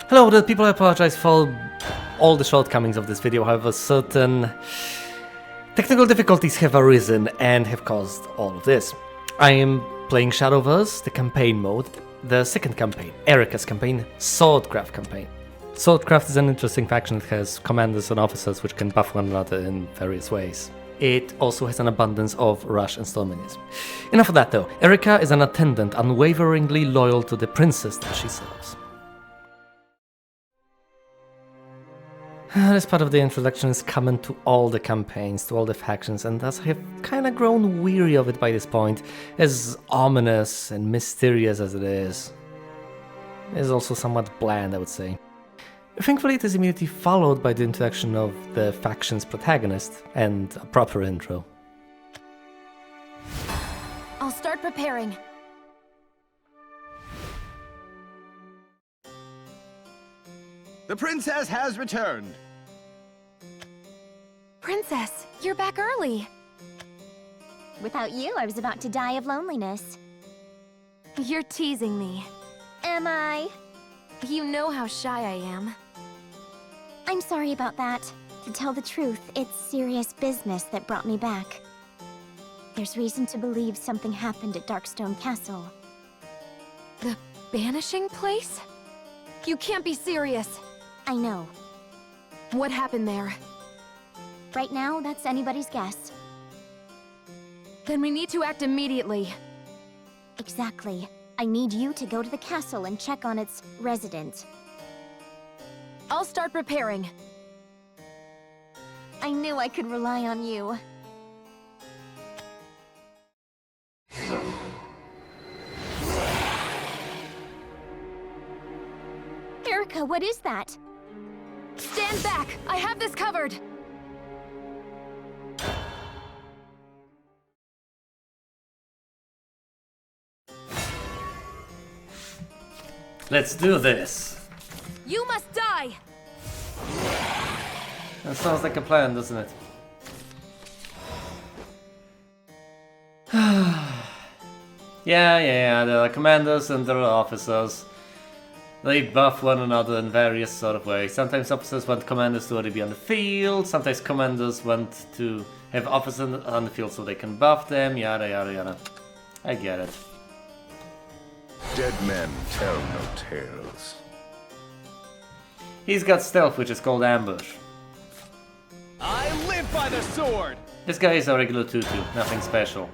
Hello there people, I apologize for all the shortcomings of this video, however certain technical difficulties have arisen and have caused all of this. I am playing Shadowverse, the campaign mode, the second campaign, Erica's campaign, Swordcraft campaign. Swordcraft is an interesting faction that has commanders and officers which can buff one another in various ways. It also has an abundance of rush and storm minions. Enough of that though. Erica is an attendant unwaveringly loyal to the princess that she serves. This part of the introduction is common to all the campaigns, to all the factions, and thus I have kinda grown weary of it by this point, as ominous and mysterious as it is. It is also somewhat bland, I would say. Thankfully it is immediately followed by the introduction of the faction's protagonist, and a proper intro. I'll start preparing. The princess has returned! Princess, you're back early. Without you, I was about to die of loneliness. You're teasing me. Am I? You know how shy I am. I'm sorry about that. To tell the truth, it's serious business that brought me back. There's reason to believe something happened at Darkstone Castle. The banishing place? You can't be serious. I know. What happened there? Right now, that's anybody's guess. Then we need to act immediately. Exactly. I need you to go to the castle and check on its resident. I'll start preparing. I knew I could rely on you. Erica, what is that? Stand back! I have this covered! Let's do this! You must die! That sounds like a plan, doesn't it? Yeah, there are commanders and there are officers. They buff one another in various sort of ways. Sometimes officers want commanders to already be on the field, sometimes commanders want to have officers on the field so they can buff them, yada yada yada. I get it. Dead men tell no tales. He's got stealth, which is called ambush. I live by the sword! This guy is a regular 2-2, nothing special.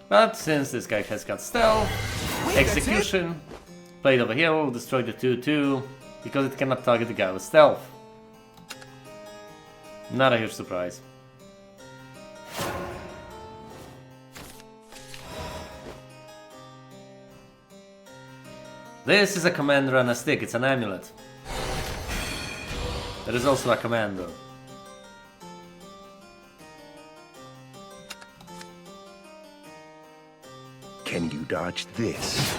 But since this guy has got stealth, execution, Blade over here will destroy the 2-2, because it cannot target the guy with stealth. Not a huge surprise. This is a commander on a stick, it's an amulet. There is also a commander. Can you dodge this?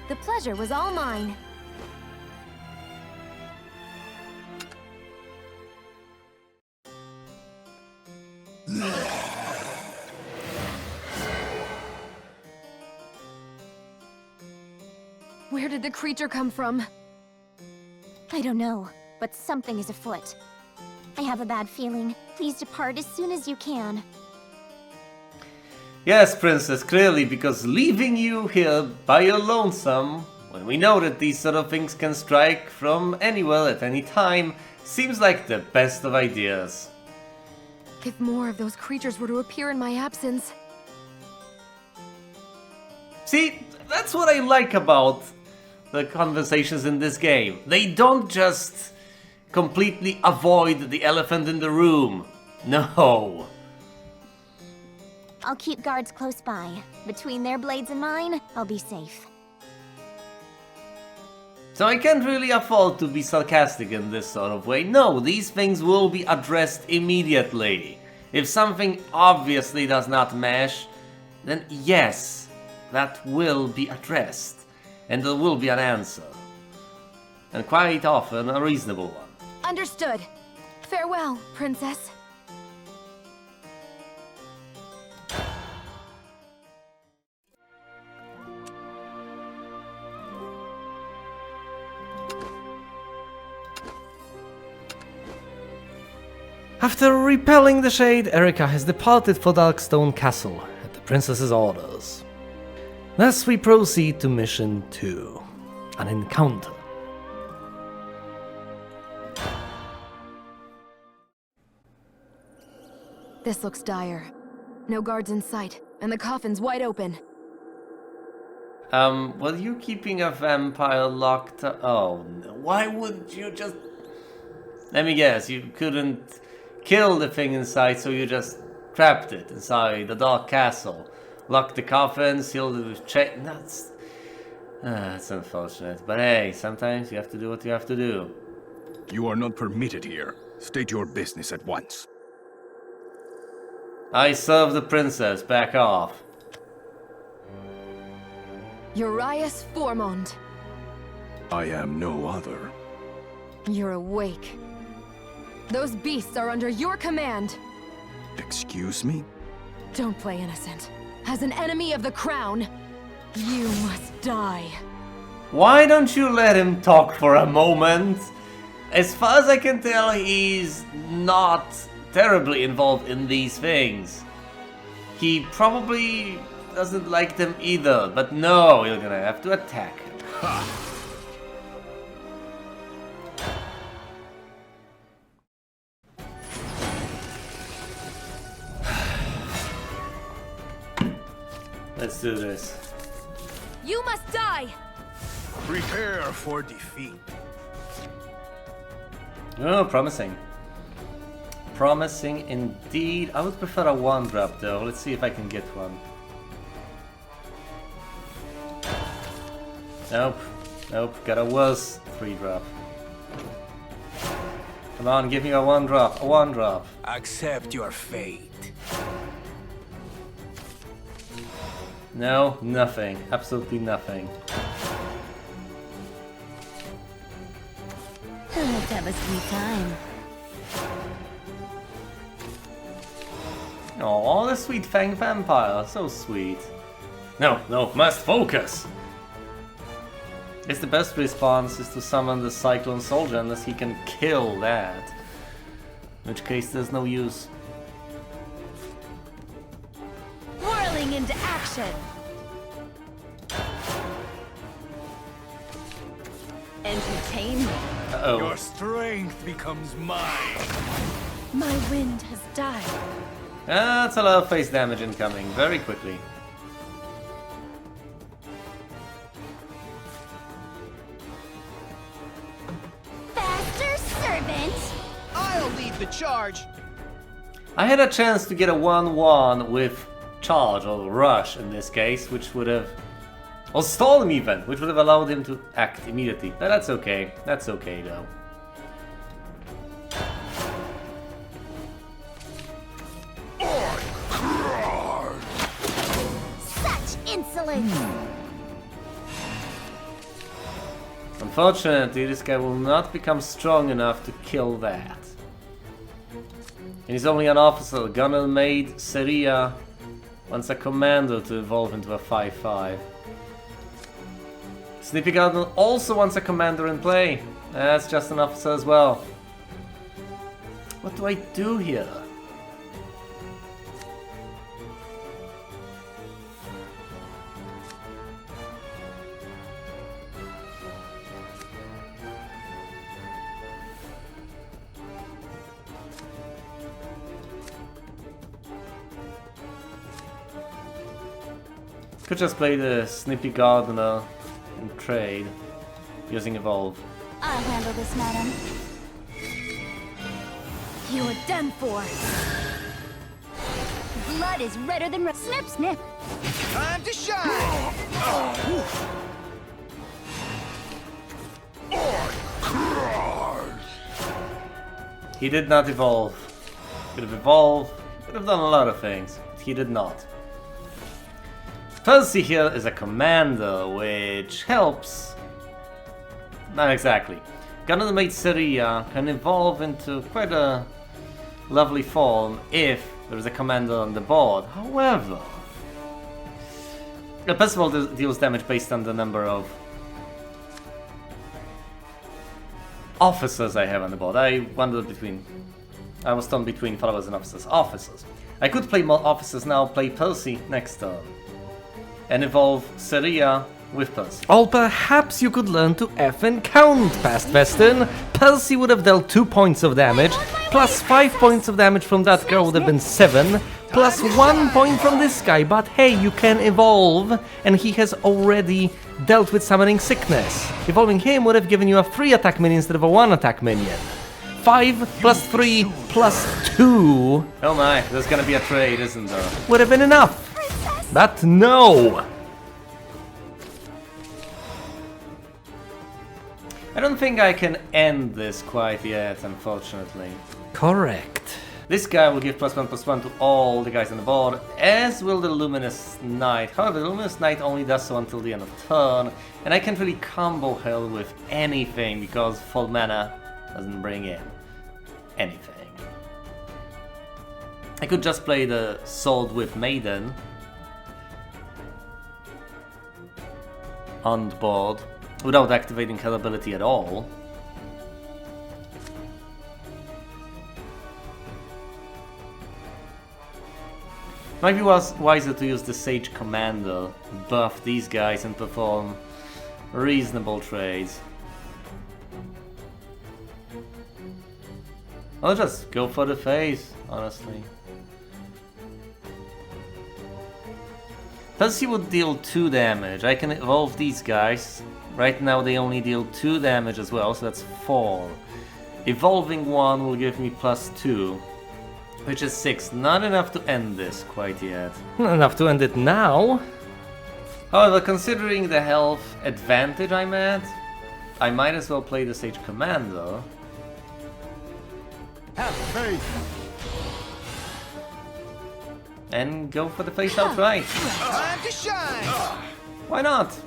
The pleasure was all mine. Where did the creature come from? I don't know, but something is afoot. I have a bad feeling. Please depart as soon as you can. Yes, Princess, clearly, because leaving you here by your lonesome, when we know that these sort of things can strike from anywhere at any time, seems like the best of ideas. If more of those creatures were to appear in my absence... See, that's what I like about the conversations in this game. They don't just completely avoid the elephant in the room. No. I'll keep guards close by. Between their blades and mine, I'll be safe. So I can't really afford to be sarcastic in this sort of way. No, these things will be addressed immediately. If something obviously does not mesh, then yes, that will be addressed. And there will be an answer. And quite often a reasonable one. Understood. Farewell, Princess. After repelling the shade, Erika has departed for Darkstone Castle at the princess's orders. Thus we proceed to mission 2, an encounter. This looks dire. No guards in sight, and the coffin's wide open. Were you keeping a vampire locked up? Oh, no. Why wouldn't you just... Let me guess, you couldn't kill the thing inside, so you just trapped it inside the dark castle. Locked the coffin, sealed it with chain... That's unfortunate. But hey, sometimes you have to do what you have to do. You are not permitted here. State your business at once. I serve the princess. Back off. Urias Formond. I am no other. You're awake. Those beasts are under your command. Excuse me? Don't play innocent. As an enemy of the crown, you must die. Why don't you let him talk for a moment? As far as I can tell, he's not terribly involved in these things. He probably doesn't like them either, but no, you're gonna have to attack him. Ha! Let's do this. You must die! Prepare for defeat. Oh, promising. Promising indeed. I would prefer a 1-drop though. Let's see if I can get one. Nope. Nope. Got a worse 3-drop. Come on, give me a 1-drop. A 1-drop. Accept your fate. No, nothing. Absolutely nothing. Let's have a sweet time. Oh, the sweet Fang Vampire. So sweet. No, no, must focus! It's the best response is to summon the Cyclone Soldier unless he can kill that. In which case there's no use. Whirling into action! Entertain me. Uh-oh. Your strength becomes mine. My wind has died. That's a lot of face damage incoming, very quickly. Faster, servant! I'll lead the charge. I had a chance to get a 1-1 with charge, or rush in this case, which would have... or stall him even, which would have allowed him to act immediately. But that's okay. That's okay though. Such insolence! Unfortunately, this guy will not become strong enough to kill that. And he's only an officer. Gunner made Seria wants a commander to evolve into a 5/5. Snippy Garden also wants a commander in play. That's just an officer as well. What do I do here? Could just play the Snippy Gardener in trade, using Evolve. I'll handle this, madam. You're done for. Blood is redder than snip, snip. Time to shine. He did not evolve. Could have evolved, could have done a lot of things, but he did not. Percy here is a commander, which helps. Not exactly. Gunner Mate Seria can evolve into quite a lovely form if there is a commander on the board. However, the Percival deals damage based on the number of officers I have on the board. I wondered between I was torn between followers and officers. Officers. I could play more officers now, play Percy next turn. And evolve Seria with Percy. Or perhaps you could learn to effing count, past Vestin. Percy would have dealt 2 points of damage, plus 5 points of damage from that girl would have been 7, plus 1 point from this guy, but hey, you can evolve, and he has already dealt with summoning sickness. Evolving him would have given you a 3 attack minion instead of a 1 attack minion. 5 plus 3 plus 2. Oh my, there's gonna be a trade, isn't there? Would have been enough. But no! I don't think I can end this quite yet, unfortunately. Correct. This guy will give +1/+1 to all the guys on the board, as will the Luminous Knight. However, the Luminous Knight only does so until the end of turn, and I can't really combo her with anything because full mana doesn't bring in anything. I could just play the Sword with Maiden on the board without activating her ability at all. Might be wiser to use the Sage Commander, buff these guys and perform reasonable trades. I'll just go for the face, honestly. Percy would deal 2 damage. I can evolve these guys. Right now they only deal 2 damage as well, so that's 4. Evolving 1 will give me +2, which is 6. Not enough to end this quite yet. Not enough to end it now. However, considering the health advantage I'm at, I might as well play the Sage Commander. Have faith. And go for the face outright. Time to shine. Why not?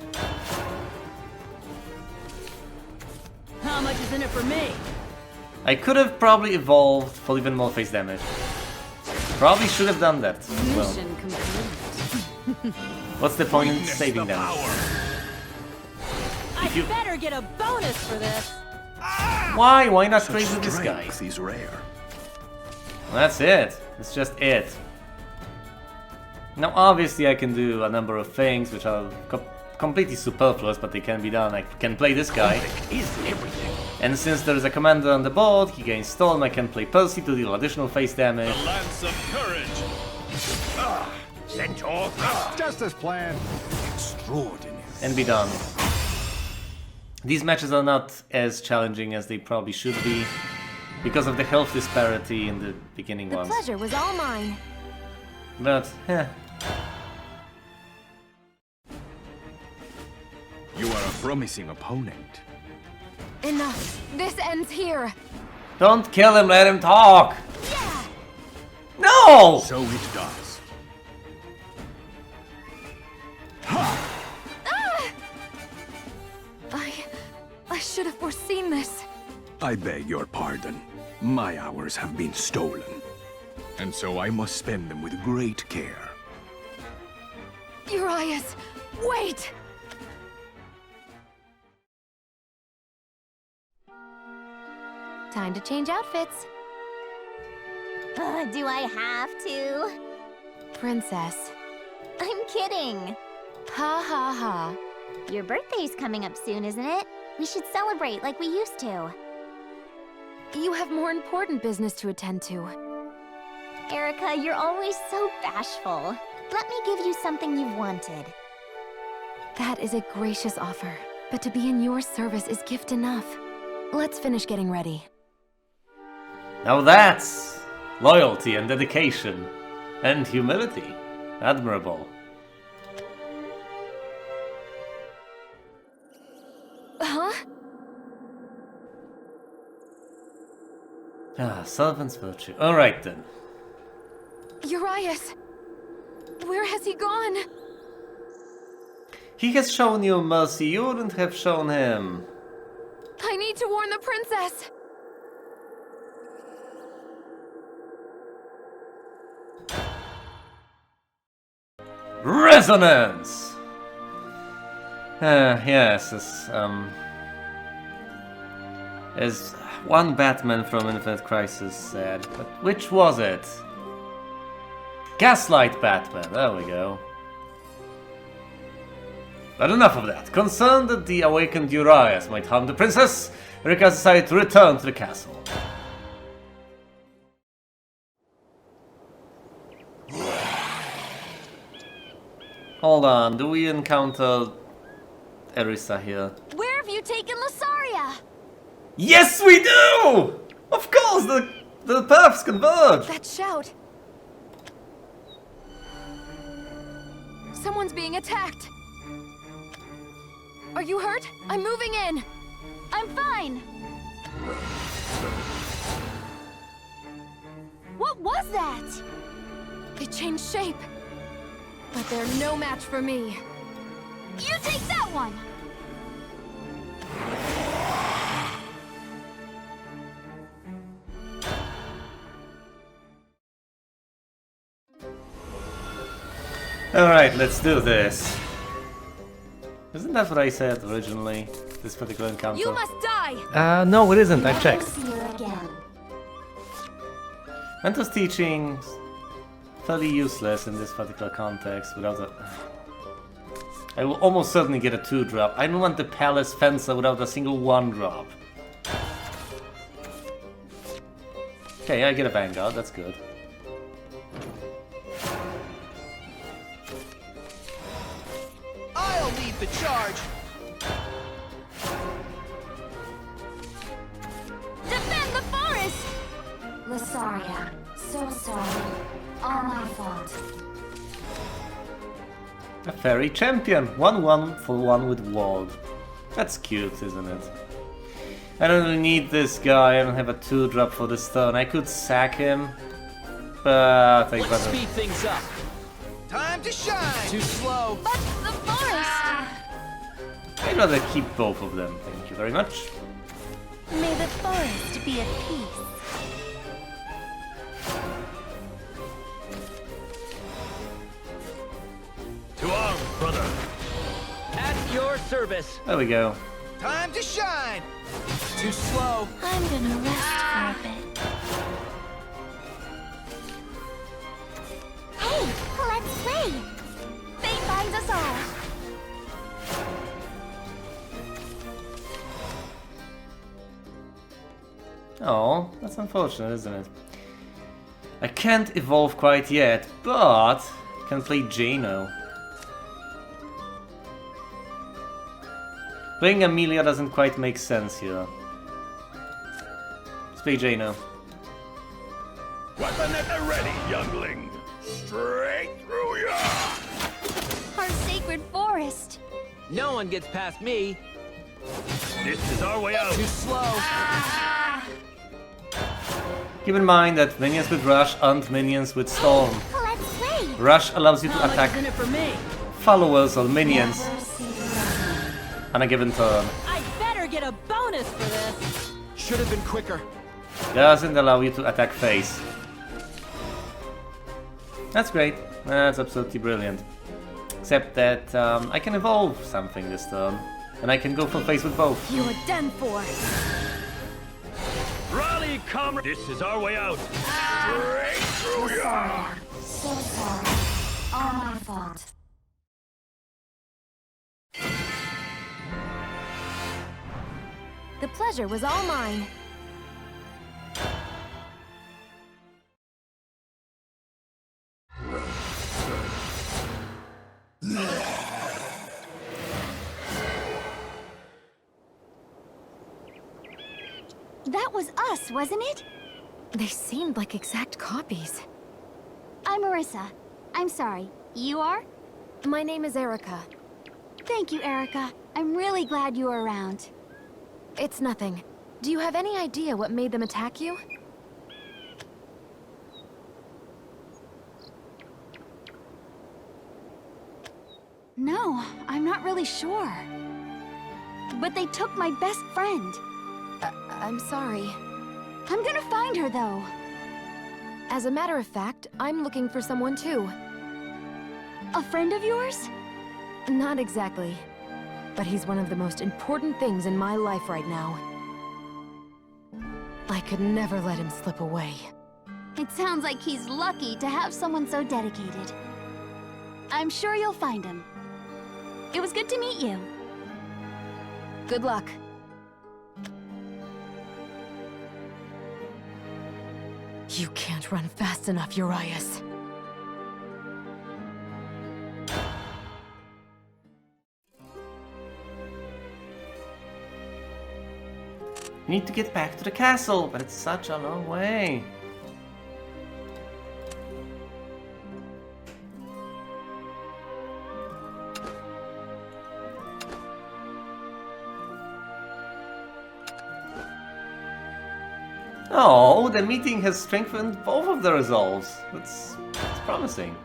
How much is in it for me? I could have probably evolved for even more face damage. Probably should have done that. Well, Mission complete. what's the point in saving them? I better get a bonus for this. Why? Why not trade with this guy? Strength is rare. That's it. That's just it. Now, obviously, I can do a number of things which are completely superfluous, but they can be done. I can play this guy. Is everything. And since there is a commander on the board, he gains Storm, I can play Percy to deal additional face damage. Lance of courage. Centaur. Just as planned. Extraordinary. And be done. These matches are not as challenging as they probably should be, because of the health disparity in the beginning The ones. pleasure was all mine. But, You are a promising opponent. Enough. This ends here. don't kill him, let him talk! No! So it does. I should have foreseen this. I beg your pardon. My hours have been stolen. And so I must spend them with great care. Urias, wait! Time to change outfits. Do I have to? Princess. I'm kidding. Ha ha ha. Your birthday's coming up soon, isn't it? We should celebrate like we used to. You have more important business to attend to. Erica, you're always so bashful. Let me give you something you've wanted. That is a gracious offer, but to be in your service is gift enough. Let's finish getting ready. Now that's loyalty and dedication and humility. Admirable. Huh? Ah, servant's virtue. Alright then. Urias! Where has he gone? He has shown you mercy, you wouldn't have shown him. I need to warn the princess! Resonance! Yes, As one Batman from Infinite Crisis said, but which was it? Gaslight Batman, there we go. But enough of that. Concerned that the awakened Urias might harm the princess, Erika decided to return to the castle. Hold on, do we encounter Erisa here? Where have you taken Lasaria? Yes, we do! Of course, the paths converge! That shout! Someone's being attacked! Are you hurt? I'm moving in! I'm fine. What was that? They changed shape. But they're no match for me. You take that one. Alright, let's do this. Isn't that what I said originally? This particular encounter? You must die! No, it isn't. I've checked. See you again. Mentor's teaching fairly useless in this particular context without a... I will almost certainly get a 2-drop. I don't want the Palace Fencer without a single 1-drop. Okay, I get a Vanguard, that's good. I'll lead the charge. Defend the forest! Lasaria, so sorry. All my fault. A fairy champion. 1-1 for one with ward. That's cute, isn't it? I don't really need this guy. I don't have a 2-drop for this turn. I could sack him, but I Let's better. speed things up. Time to shine. Too slow. But the forest! I'd rather keep both of them. Thank you very much. May the forest be at peace. To arms, brother. At your service. There we go. Time to shine. Too slow. I'm gonna rest for a bit. Hey, let's play! Fate finds us all. Oh, that's unfortunate, isn't it? I can't evolve quite yet, but I can play Jano. Playing Amelia doesn't quite make sense here. Let's play Jano. Weapon at the ready, youngling. Straight through ya! Our sacred forest. No one gets past me. This is our way out. Too slow. Keep in mind that minions with Rush aren't minions with Storm. Let's play! Rush allows you to attack in it for me? followers or minions on a given turn. I better get a bonus for this. Should have been quicker. Doesn't allow you to attack face. That's great. That's absolutely brilliant. Except that I can evolve something this turn. And I can go for face with both. You're done for. Rally, comrade. This is our way out. Straight through ya! So sorry. All my fault. The pleasure was all mine. That was us, wasn't it? They seemed like exact copies. I'm Marissa. I'm sorry. You are? My name is Erica. Thank you, Erica. I'm really glad you were around. It's nothing. Do you have any idea what made them attack you? No, I'm not really sure. But they took my best friend. I'm sorry. I'm gonna find her, though. As a matter of fact, I'm looking for someone too. A friend of yours? Not exactly. But he's one of the most important things in my life right now. I could never let him slip away. It sounds like he's lucky to have someone so dedicated. I'm sure you'll find him. It was good to meet you. Good luck. You can't run fast enough, Urias. Need to get back to the castle, but it's such a long way. Oh, the meeting has strengthened both of the resolves. That's promising.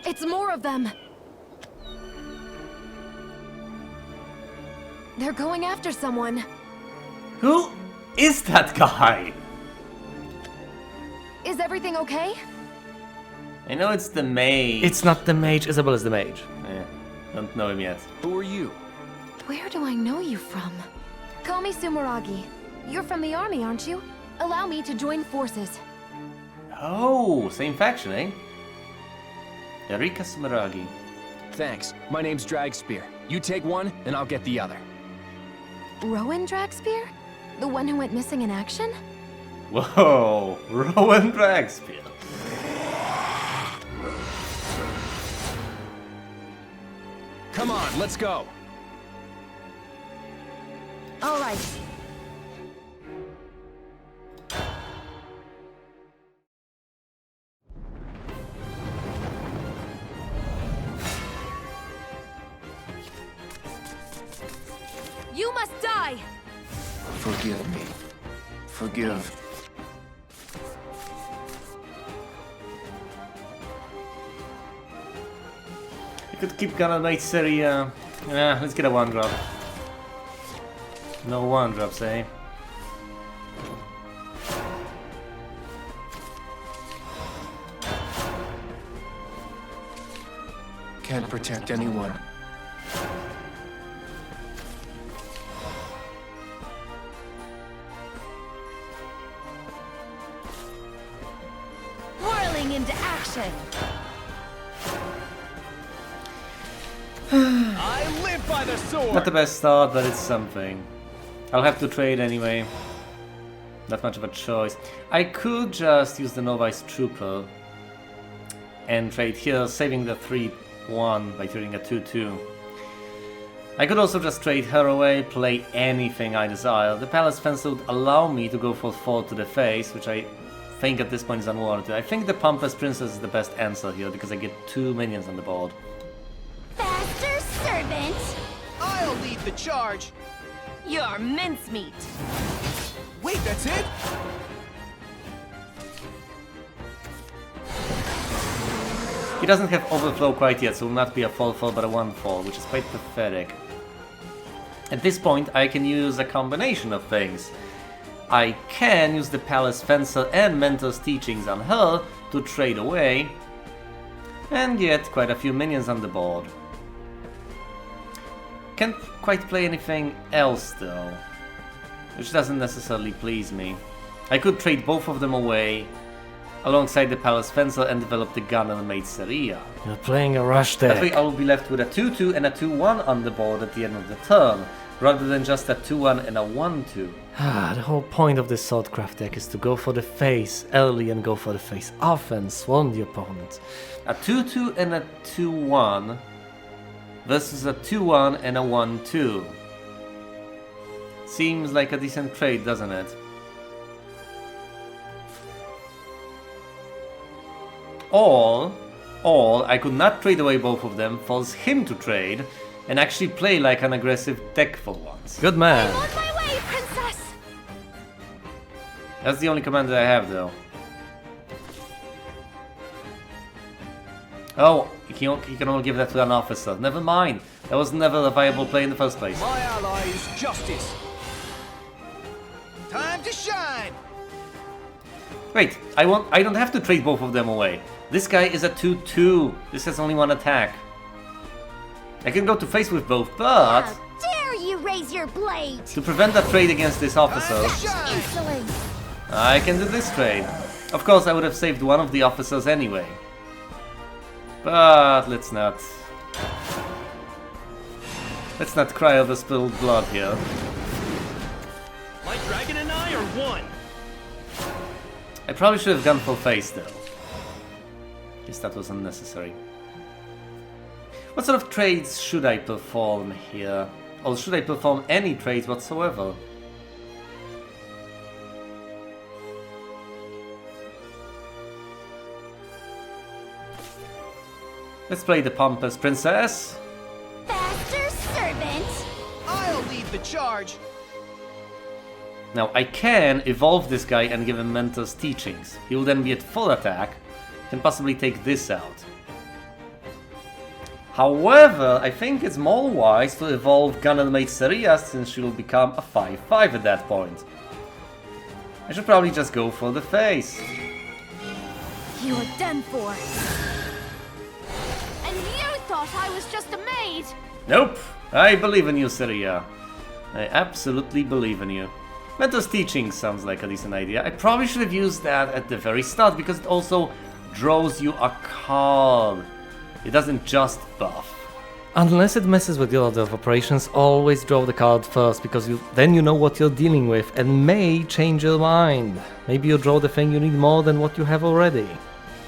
It's more of them! They're going after someone. Who is that guy? Is everything okay? I know it's the mage. It's not the mage, Isabella's the mage. Don't know him yet. Who are you? Where do I know you from? Call me Sumeragi. You're from the army, aren't you? Allow me to join forces. Oh, same faction, eh? Erika Sumeragi. Thanks. My name's Dragspear. You take one, and I'll get the other. Rowan Dragspear? The one who went missing in action? Whoa, Rowan Dragspear. Come on, let's go. All right. You must die! Forgive me. Forgive. You could keep Gunner Knight Seria. Yeah, let's get a 1-drop. No 1-drops, eh? Can't protect anyone. Whirling into action. I live by the sword. Not the best start, but it's something. I'll have to trade anyway. Not much of a choice. I could just use the Novice Trooper and trade here, saving the 3-1 by trading a 2-2. I could also just trade her away, play anything I desire. The Palace Fence would allow me to go for 4 to the face, which I think at this point is unwarranted. I think the Pompous Princess is the best answer here because I get 2 minions on the board. Faster, servant! I'll lead the charge. You're mincemeat. Wait, that's it? He doesn't have Overflow quite yet, so it will not be a 4-4 but a 1-4, which is quite pathetic. At this point, I can use a combination of things. I can use the Palace Fencer and Mentor's Teachings on her to trade away, and get quite a few minions on the board. Can't quite play anything else though, which doesn't necessarily please me. I could trade both of them away, alongside the Palace Fencer and develop the Gunner Maid Seria. You're playing a rush deck. That way I will be left with a 2-2 and a 2-1 on the board at the end of the turn, rather than just a 2-1 and a 1-2. The whole point of this Swordcraft deck is to go for the face early and go for the face often, swarm the opponent. A 2-2 and a 2-1 versus a 2-1 and a 1-2. Seems like a decent trade, doesn't it? Or I could not trade away both of them, force him to trade, and actually play like an aggressive deck for once. Good man. I'm on my way, princess! That's the only command that I have, though. Oh, he can only give that to an officer. Never mind. That was never a viable play in the first place. My ally is justice. Time to shine. Wait, I don't have to trade both of them away. This guy is a 2-2. This has only one attack. I can go to face with both, but How dare you your blade! To prevent a trade against this officer, Insolent! I can do this trade. Of course, I would have saved one of the officers anyway. But let's not cry over spilled blood here. My dragon and I are one. I probably should have gone full face though. Guess that was unnecessary. What sort of trades should I perform here? Or should I perform any trades whatsoever? Let's play the pompous princess. Faster, servant! I'll lead the charge. Now I can evolve this guy and give him Mentor's teachings. He will then be at full attack, can possibly take this out. However, I think it's more wise to evolve Gunner Maid Seria since she will become a 5/5 at that point. I should probably just go for the face. You are done for. And you thought I was just a maid! Nope, I believe in you, Seria. I absolutely believe in you. Mentor's teaching sounds like a decent idea. I probably should have used that at the very start because it also draws you a card. It doesn't just buff. Unless it messes with your order of operations, always draw the card first because then you know what you're dealing with and may change your mind. Maybe you draw the thing you need more than what you have already.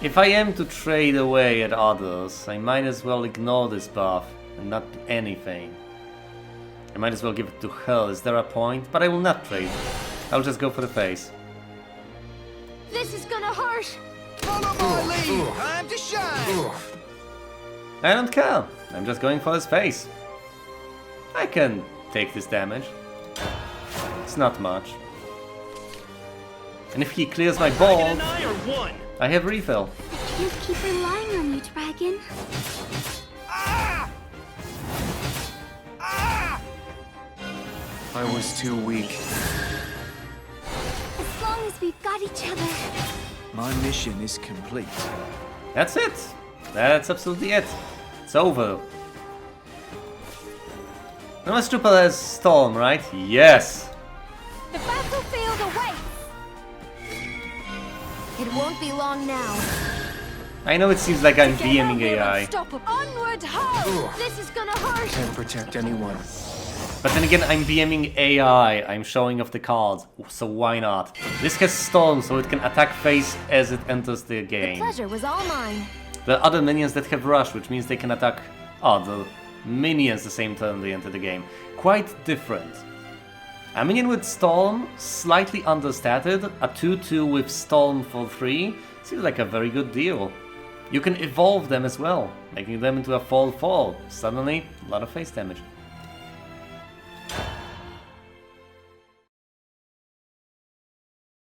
If I am to trade away at others, I might as well ignore this buff and not do anything. I might as well give it to her, is there a point? But I will not trade. I'll just go for the face. This is gonna hurt! Follow my lead. Time to shine. I don't care. I'm just going for his face. I can take this damage. It's not much. And if he clears my ball, Dragon and I are one. I have refill. I can't keep relying on you, dragon. Ah! Ah! I was too weak. As long as we've got each other. My mission is complete. That's it. That's absolutely it. It's over. Unless Trooper has Storm, right? Yes. The battlefield awaits! It won't be long now. I know it seems like I'm Together BMing we're AI. unstoppable. Onward, ho! This is gonna hurt! Can't protect anyone. But then again, I'm BMing AI. I'm showing off the cards. So why not? This has Storm, so it can attack face as it enters the game. Pleasure was all mine. There are other minions that have Rush, which means they can attack other minions the same turn they enter the game. Quite different. A minion with Storm, slightly understated. A 2/2 with Storm for 3 seems like a very good deal. You can evolve them as well, making them into a 4/4. Suddenly, a lot of face damage.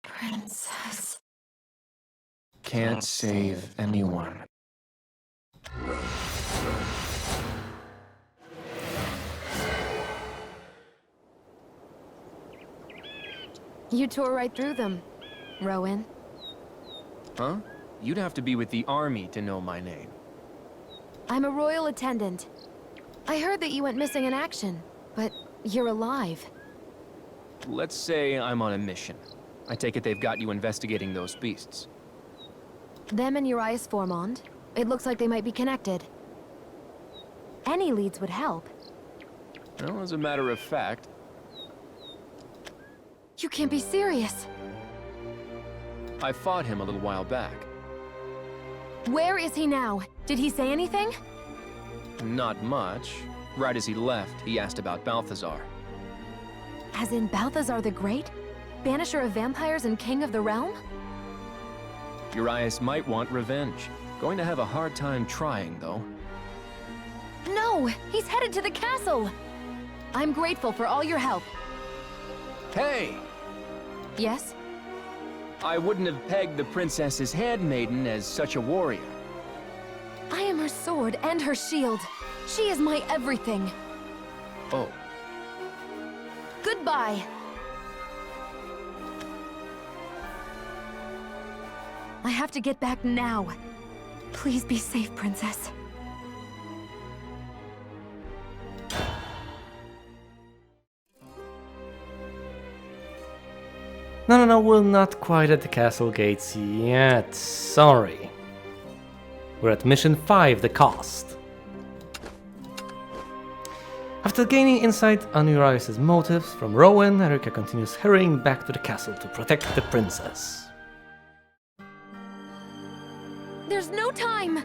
Princess. Can't save anyone. You tore right through them, Rowan. Huh? You'd have to be with the army to know my name. I'm a royal attendant. I heard that you went missing in action, but you're alive. Let's say I'm on a mission. I take it they've got you investigating those beasts. Them and Urias Formond. It looks like they might be connected. Any leads would help. Well, as a matter of fact, You can't be serious. I fought him a little while back. Where is he now? Did he say anything? Not much. Right as he left, he asked about Balthazar. As in Balthazar the Great? Banisher of vampires and king of the realm? Urias might want revenge. Going to have a hard time trying, though. No! He's headed to the castle! I'm grateful for all your help. Hey! Yes? I wouldn't have pegged the princess's handmaiden as such a warrior. I am her sword and her shield. She is my everything. Oh, Goodbye. I have to get back now. Please be safe, Princess. No, we're not quite at the castle gates yet. Sorry. We're at mission 5, the cost. After gaining insight on Urias's motives from Rowan, Erika continues hurrying back to the castle to protect the princess. There's no time!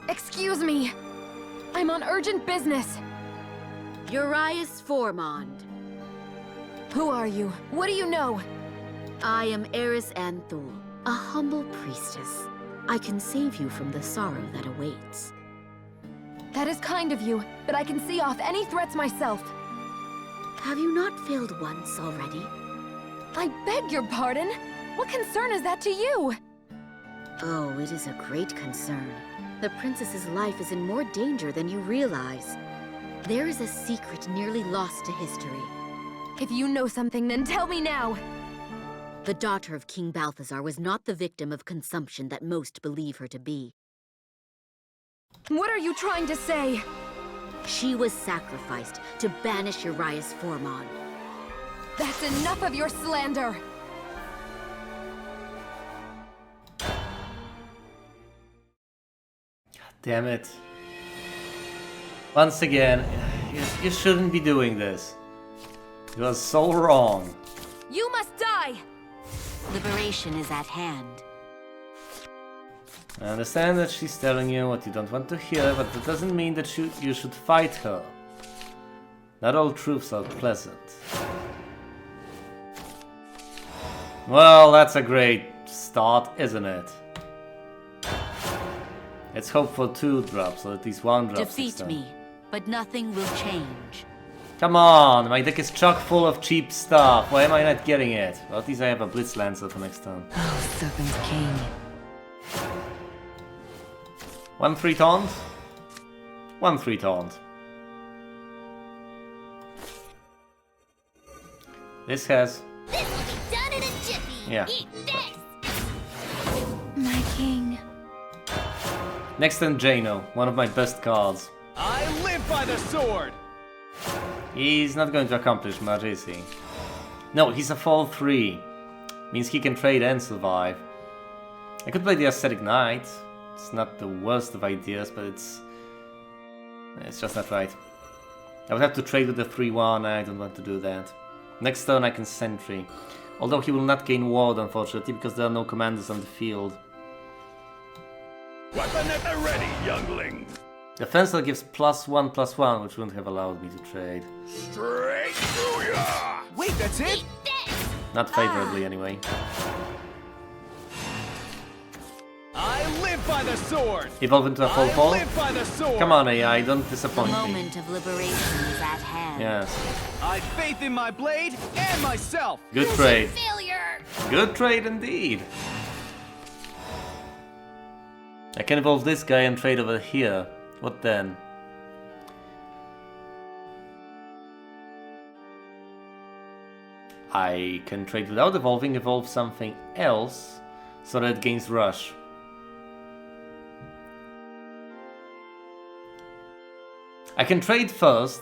Excuse me. I'm on urgent business. Urias Formond. Who are you? What do you know? I am Eris Anthul, a humble priestess. I can save you from the sorrow that awaits. That is kind of you, but I can see off any threats myself. Have you not failed once already? I beg your pardon? What concern is that to you? Oh, it is a great concern. The princess's life is in more danger than you realize. There is a secret nearly lost to history. If you know something, then tell me now! The daughter of King Balthazar was not the victim of consumption that most believe her to be. What are you trying to say? She was sacrificed to banish Urias Formond. That's enough of your slander! Damn it. Once again, you shouldn't be doing this. You are so wrong. You must die! Liberation is at hand. I understand that she's telling you what you don't want to hear, but that doesn't mean that you should fight her. Not all truths are pleasant. Well, that's a great start, isn't it? Let's hope for 2 drops, or at least 1 drop. Defeat me, but nothing will change. Come on, my deck is chock full of cheap stuff. Why am I not getting it? Well, at least I have a Blitz Lancer for next turn. Oh, Serpent King. 1/3 taunt. 1/3 taunt. This has. This will be done in a jiffy. Yeah. Eat this. My king. Next turn, Jano, one of my best cards. I live by the sword! He's not going to accomplish much, is he? No, he's a fall 3. Means he can trade and survive. I could play the Ascetic Knight. It's not the worst of ideas, but it's just not right. I would have to trade with the 3-1, I don't want to do that. Next turn I can Sentry. Although he will not gain Ward, unfortunately, because there are no commanders on the field. Weapon at the ready, youngling! Defensor gives +1/+1, which wouldn't have allowed me to trade. Straight through ya! Wait, that's it? Not favorably, anyway. I live by the sword! Evolve into a full I fall? live by the sword! Come on, AI, don't The disappoint me. moment of liberation is at hand. Yes. I've faith in my blade and myself! Good trade. Failure. Good trade indeed. I can evolve this guy and trade over here. What then? I can trade without evolving, evolve something else, so that it gains rush. I can trade first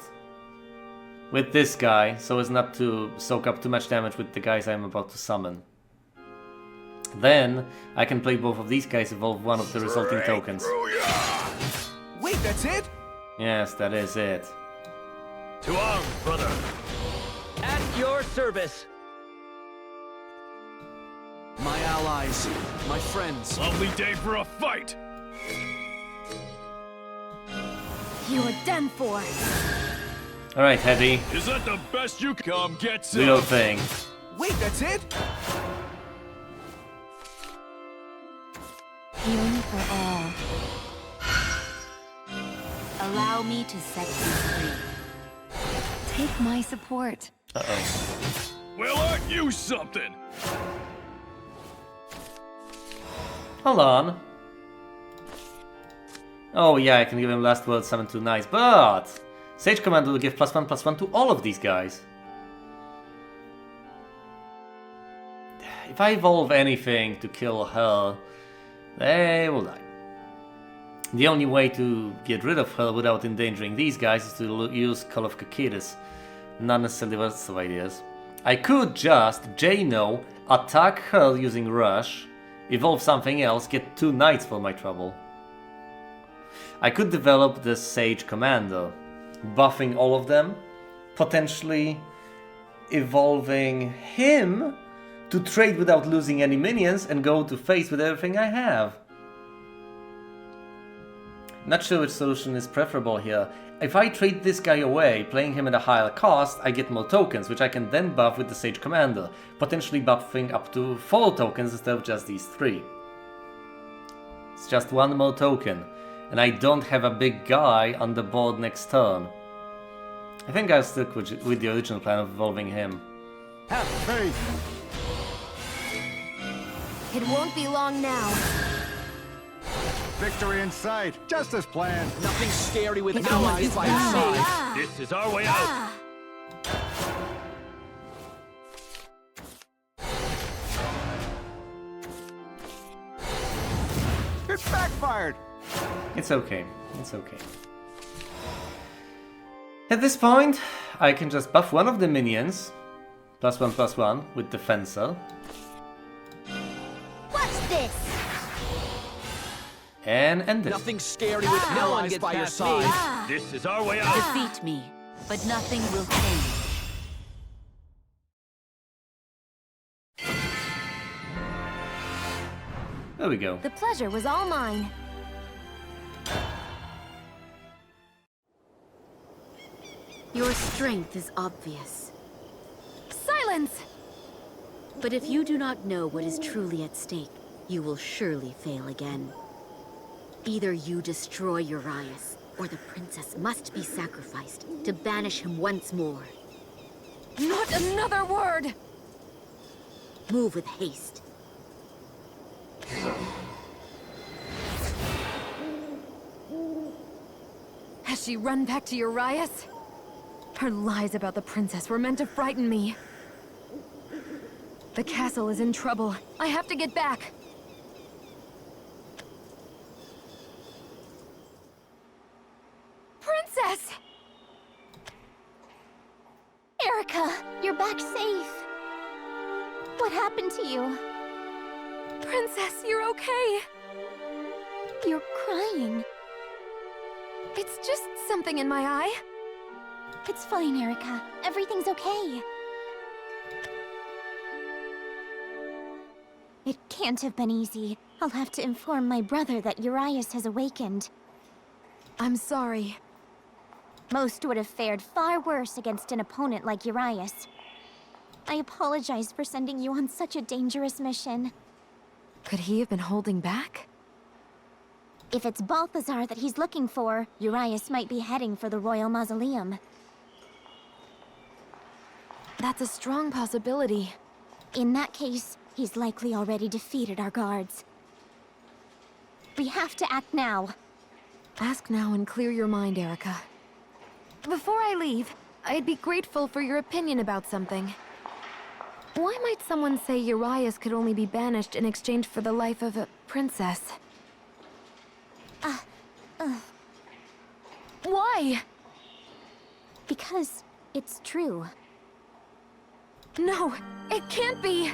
with this guy, so as not to soak up too much damage with the guys I'm about to summon. Then, I can play both of these guys, evolve one of the resulting tokens. Wait, that's it? Yes, that is it. To arms, brother! At your service! My allies, my friends. Lovely day for a fight! You are done for. Alright, Heavy, Is that the best you come get do your some? thing. Wait, that's it? Healing for all. Allow me to set you free. Take my support. Uh-oh. Well, aren't you something? Hold on. Oh yeah, I can give him last word, summon 2 knights, but Sage Commander will give +1/+1 to all of these guys. If I evolve anything to kill her, they will die. The only way to get rid of her without endangering these guys is to use Call of Cocytus. Not necessarily the worst of ideas. I could just, Jano, attack her using Rush, evolve something else, get 2 knights for my trouble. I could develop the Sage Commander, buffing all of them, potentially evolving him to trade without losing any minions and go to face with everything I have. Not sure which solution is preferable here. If I trade this guy away, playing him at a higher cost, I get more tokens, which I can then buff with the Sage Commander, potentially buffing up to 4 tokens instead of just these 3. It's just 1 more token, and I don't have a big guy on the board next turn. I think I'll stick with the original plan of evolving him. Have faith! It won't be long now. Victory in sight, just as planned. Nothing scary with allies by your side. This is our way out. It's backfired. It's okay. It's okay. At this point, I can just buff one of the minions, +1/+1, with the Fencer. What's this? And end it. Nothing scary with allies by your side. This is our way out. Defeat me, but nothing will change. There we go. The pleasure was all mine. Your strength is obvious. Silence! But if you do not know what is truly at stake, you will surely fail again. Either you destroy Urias, or the princess must be sacrificed to banish him once more. Not another word! Move with haste. Has she run back to Urias? Her lies about the princess were meant to frighten me. The castle is in trouble. I have to get back. Princess! Erica, you're back safe. What happened to you? Princess, you're okay. You're crying. It's just something in my eye. It's fine, Erica. Everything's okay. It can't have been easy. I'll have to inform my brother that Urias has awakened. I'm sorry. Most would have fared far worse against an opponent like Urias. I apologize for sending you on such a dangerous mission. Could he have been holding back? If it's Balthazar that he's looking for, Urias might be heading for the Royal Mausoleum. That's a strong possibility. In that case, he's likely already defeated our guards. We have to act now. Ask now and clear your mind, Erica. Before I leave, I'd be grateful for your opinion about something. Why might someone say Urias could only be banished in exchange for the life of a princess? Why? Because it's true. No, it can't be!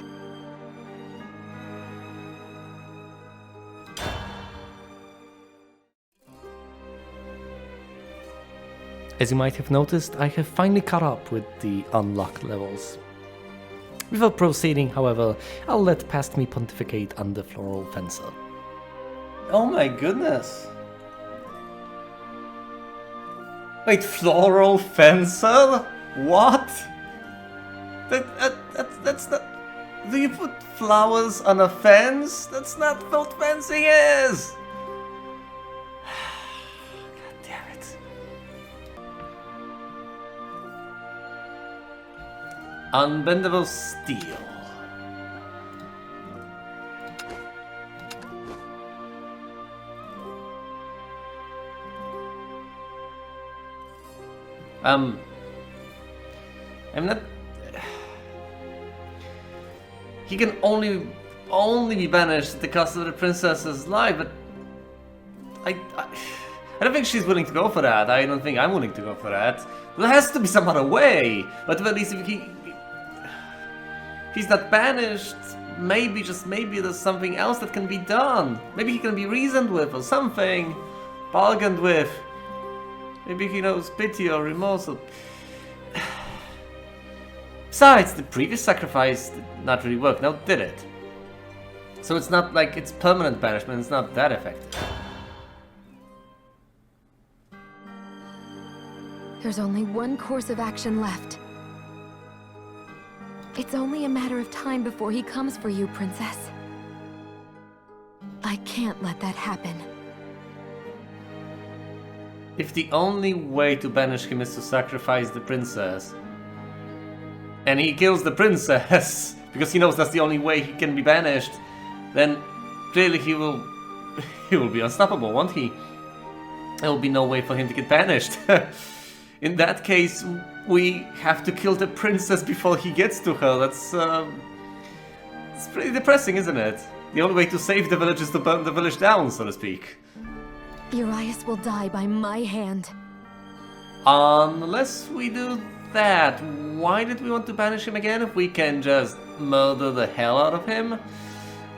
As you might have noticed, I have finally caught up with the unlocked levels. Before proceeding, however, I'll let past me pontificate on the floral fencer. Oh my goodness! Wait, floral fencer? What? That's not... Do you put flowers on a fence? That's not what fencing is! God damn it. Unbendable steel. I'm not... He can only be banished at the cost of the princess's life, but... I don't think she's willing to go for that. I don't think I'm willing to go for that. There has to be some other way. But at least if he... he's not banished, maybe, just maybe there's something else that can be done. Maybe he can be reasoned with or something, bargained with. Maybe he knows pity or remorse or... Besides, the previous sacrifice did not really work, now did it? So it's not like it's permanent banishment, it's not that effective. There's only one course of action left. It's only a matter of time before he comes for you, Princess. I can't let that happen. If the only way to banish him is to sacrifice the princess, and he kills the princess because he knows that's the only way he can be banished, then clearly he will be unstoppable, won't he? There will be no way for him to get banished. In that case, we have to kill the princess before he gets to her. That's it's pretty depressing, isn't it? The only way to save the village is to burn the village down, so to speak. Urias will die by my hand. Unless we do that, why did we want to banish him again if we can just murder the hell out of him?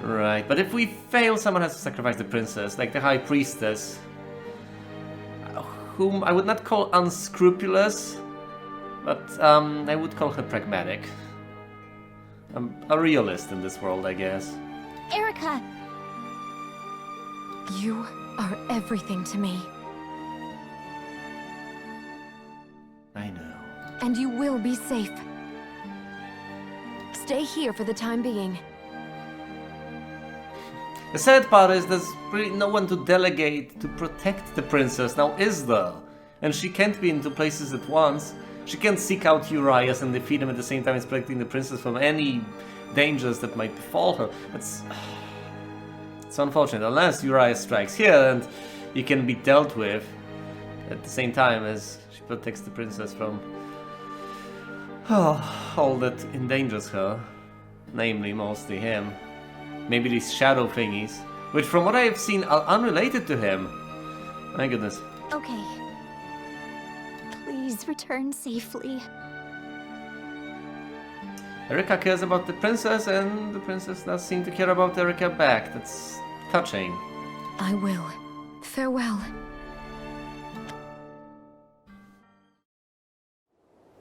Right, but if we fail, someone has to sacrifice the princess, like the High Priestess, whom I would not call unscrupulous, but I would call her pragmatic. I'm a realist in this world, I guess. Erica! You are everything to me. I know. And you will be safe. Stay here for the time being. The sad part is there's really no one to delegate to protect the princess, now is there? And she can't be in two places at once. She can't seek out Urias and defeat him at the same time as protecting the princess from any dangers that might befall her. It's unfortunate, unless Urias strikes here and he can be dealt with at the same time as she protects the princess from all that endangers her. Namely, mostly him. Maybe these shadow thingies, which from what I have seen are unrelated to him. My goodness. Okay. Please return safely. Erica cares about the princess, and the princess does seem to care about Erica back. That's touching. I will. Farewell.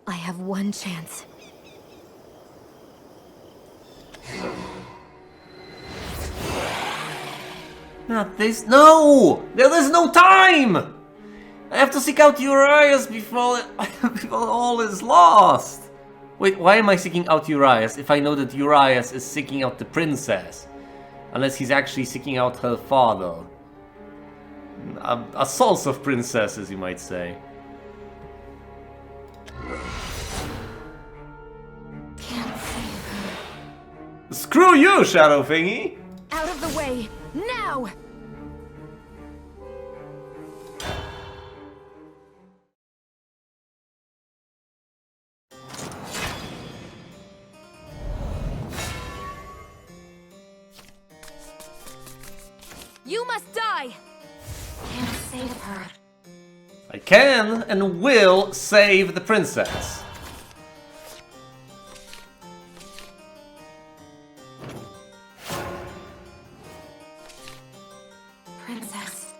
I have one chance. Not this. No! There is no time! I have to seek out Urias before all is lost. Wait, why am I seeking out Urias if I know that Urias is seeking out the princess? Unless he's actually seeking out her father. A source of princesses, you might say. Can't save her. Screw you, shadow thingy! Out of the way, now! You must die! Can't save her. I can and will save the princess. Princess.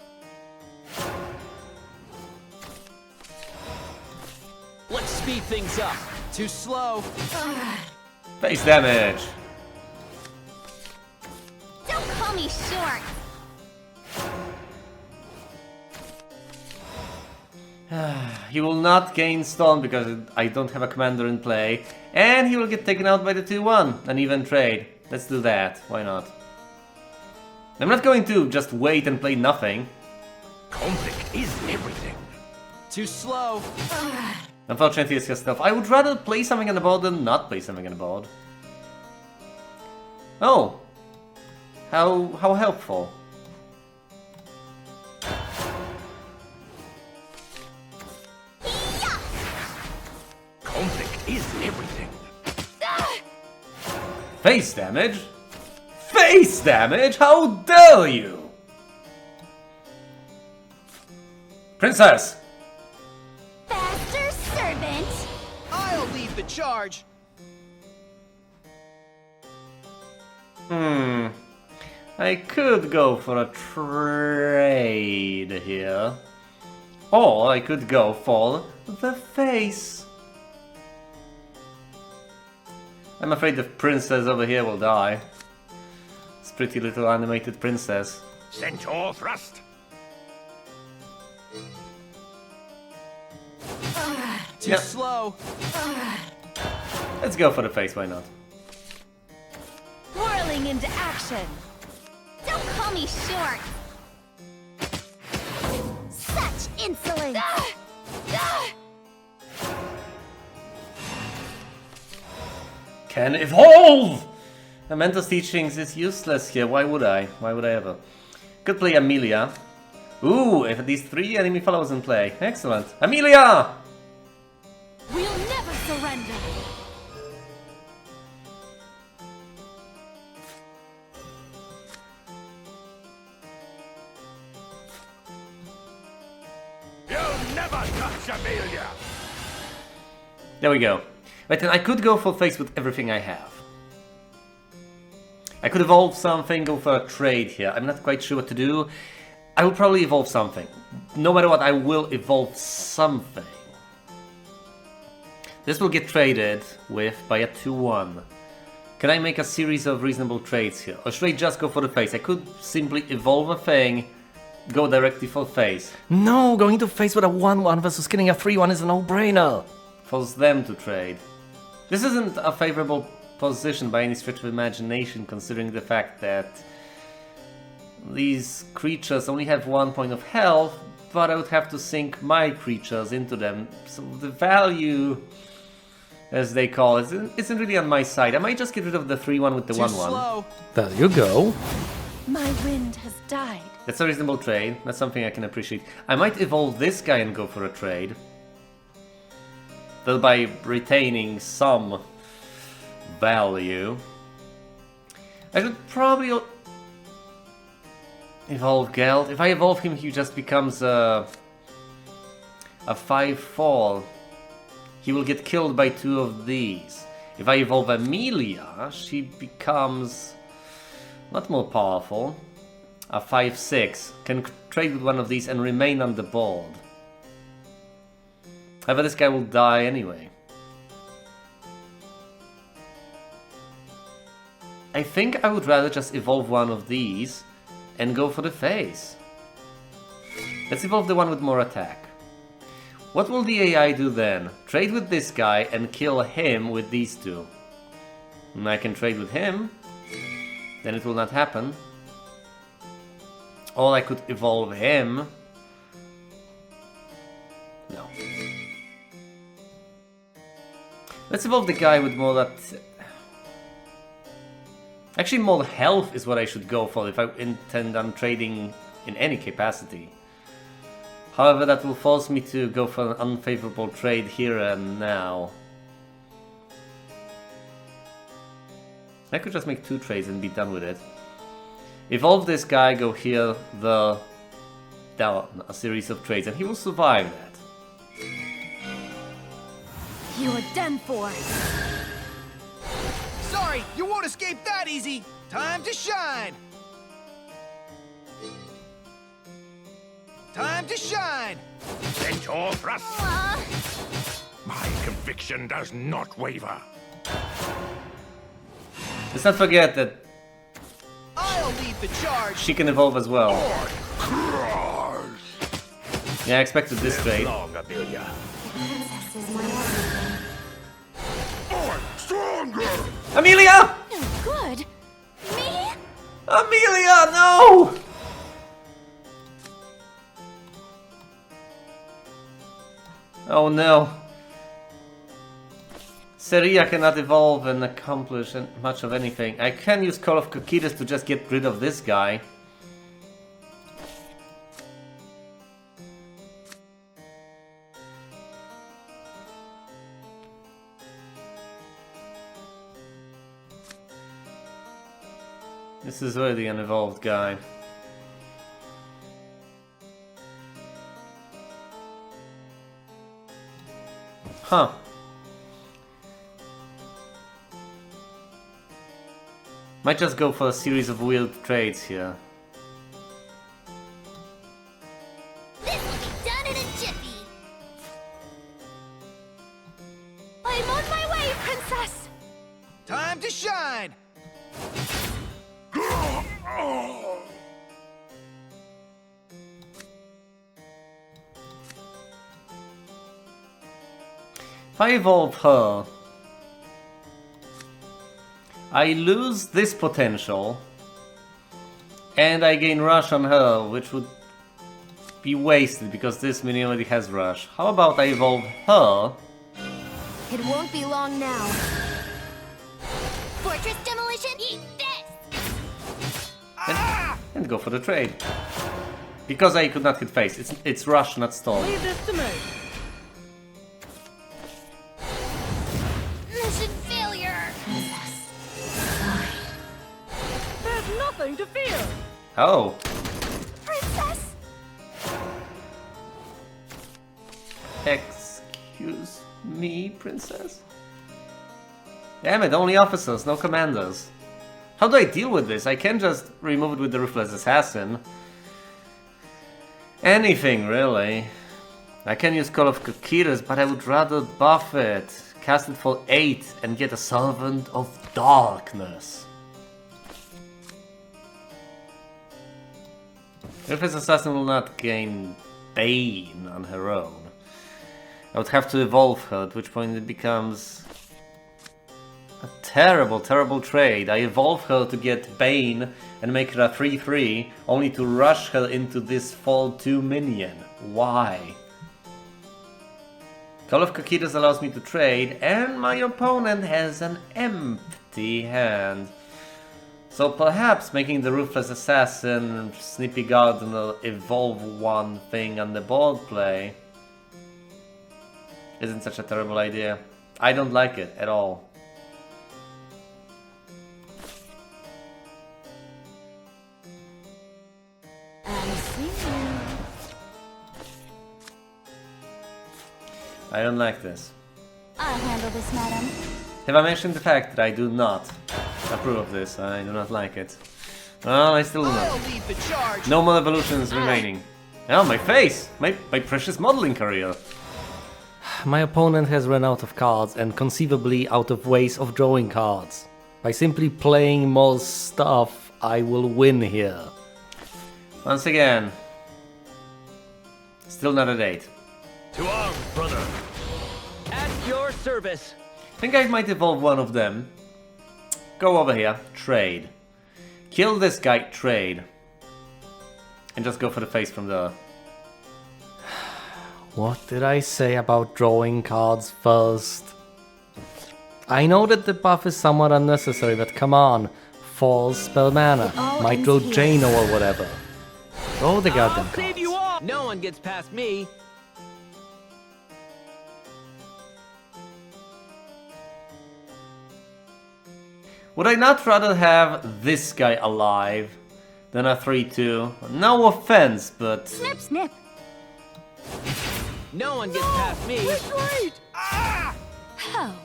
Let's speed things up. Too slow. Face damage. Don't call me short. He will not gain stone because I don't have a commander in play, and he will get taken out by the 2-1, an even trade. Let's do that, why not? I'm not going to just wait and play nothing. Conflict is everything. Too slow. Unfortunately, it's just stuff. I would rather play something on the board than not play something on the board. Oh. How helpful. Conflict is everything. Face damage? Face damage? How dare you! Princess! Faster, servant! I'll lead the charge. I could go for a trade here. Or I could go for the face. I'm afraid the princess over here will die. This pretty little animated princess. Centaur thrust. Too slow. Let's go for the face, why not? Whirling into action. Don't call me short. Such insolence. Can evolve! A mentor's teachings is useless here. Why would I? Why would I ever? Could play Amelia. Ooh, if these 3 enemy followers in play. Excellent. Amelia! We'll never surrender. You'll never touch Amelia. There we go. Right then, I could go for face with everything I have. I could evolve something, go for a trade here. I'm not quite sure what to do. I will probably evolve something. No matter what, I will evolve something. This will get traded with by a 2-1. Can I make a series of reasonable trades here? Or should I just go for the face? I could simply evolve a thing, go directly for face. No, going to face with a 1-1 versus killing a 3-1 is a no-brainer. Force them to trade. This isn't a favorable position by any stretch of imagination, considering the fact that these creatures only have 1 point of health, but I would have to sink my creatures into them, so the value, as they call it, isn't really on my side. I might just get rid of the 3-1 with the 1-1. Slow. There you go. My wind has died. That's a reasonable trade. That's something I can appreciate. I might evolve this guy and go for a trade. Though by retaining some value. I should probably evolve Geld. If I evolve him, he just becomes a 5-4. He will get killed by 2 of these. If I evolve Amelia, she becomes not more powerful. A 5-6. Can trade with one of these and remain on the board. However, this guy will die anyway. I think I would rather just evolve one of these and go for the face. Let's evolve the one with more attack. What will the AI do then? Trade with this guy and kill him with these 2. And I can trade with him. Then it will not happen. Or I could evolve him. No. Let's evolve the guy with more that... Actually, more health is what I should go for if I intend on trading in any capacity. However, that will force me to go for an unfavorable trade here and now. I could just make 2 trades and be done with it. Evolve this guy, go here, down a series of trades, and he will survive that. You are done for. Sorry, you won't escape that easy. Time to shine. Time to shine. Centaur thrust. My conviction does not waver. Let's not forget that I'll lead the charge. she can evolve as well. Yeah, I expected this trade. Long, Amelia. Princess is my everything. Stronger. Amelia! No good. Me? Amelia, no! Oh no. Seria cannot evolve and accomplish much of anything. I can use Call of Coquetus to just get rid of this guy. This is really an evolved guy. Huh. Might just go for a series of weird trades here. This will be done in a jiffy. I'm on my way, Princess! Time to shine! If I evolve her, I lose this potential, and I gain rush on her, which would be wasted because this mini already has rush. How about I evolve her? It won't be long now. Fortress demolition, eat this! And go for the trade. Because I could not hit face. It's rush, not stall. Leave this to me. Mission failure! There's nothing to fear. Oh. Princess! Excuse me, princess? Damn it, only officers, no commanders. How do I deal with this? I can't just remove it with the Ruthless Assassin. Anything, really. I can use Call of Kokiras, but I would rather buff it. Cast it for 8 and get a Servant of Darkness. Ruthless Assassin will not gain Bane on her own. I would have to evolve her, at which point it becomes a terrible, terrible trade. I evolve her to get Bane and make her a 3-3, only to rush her into this Fall 2 minion. Why? Call of Kokiras allows me to trade, and my opponent has an empty hand. So perhaps making the Ruthless Assassin, Snippy Gardener evolve one thing on the board play isn't such a terrible idea. I don't like it at all. I see. I don't like this. I'll handle this, madam. Have I mentioned the fact that I do not approve of this? I do not like it. Well, I still do not. I'll lead the charge! No more evolutions remaining. Oh, my face! My precious modeling career! My opponent has run out of cards and conceivably out of ways of drawing cards. By simply playing more stuff, I will win here. Once again, still not a date. To arms, brother! At your service! I think I might evolve one of them. Go over here, trade. Kill this guy, trade. And just go for the face from there. What did I say about drawing cards first? I know that the buff is somewhat unnecessary, but come on. False spell mana. Might draw Jano or whatever. Draw the goddamn I'll save cards. you all! No one gets past me. Would I not rather have this guy alive than a 3-2? No offense, but... Snip, snip. No one gets past me. How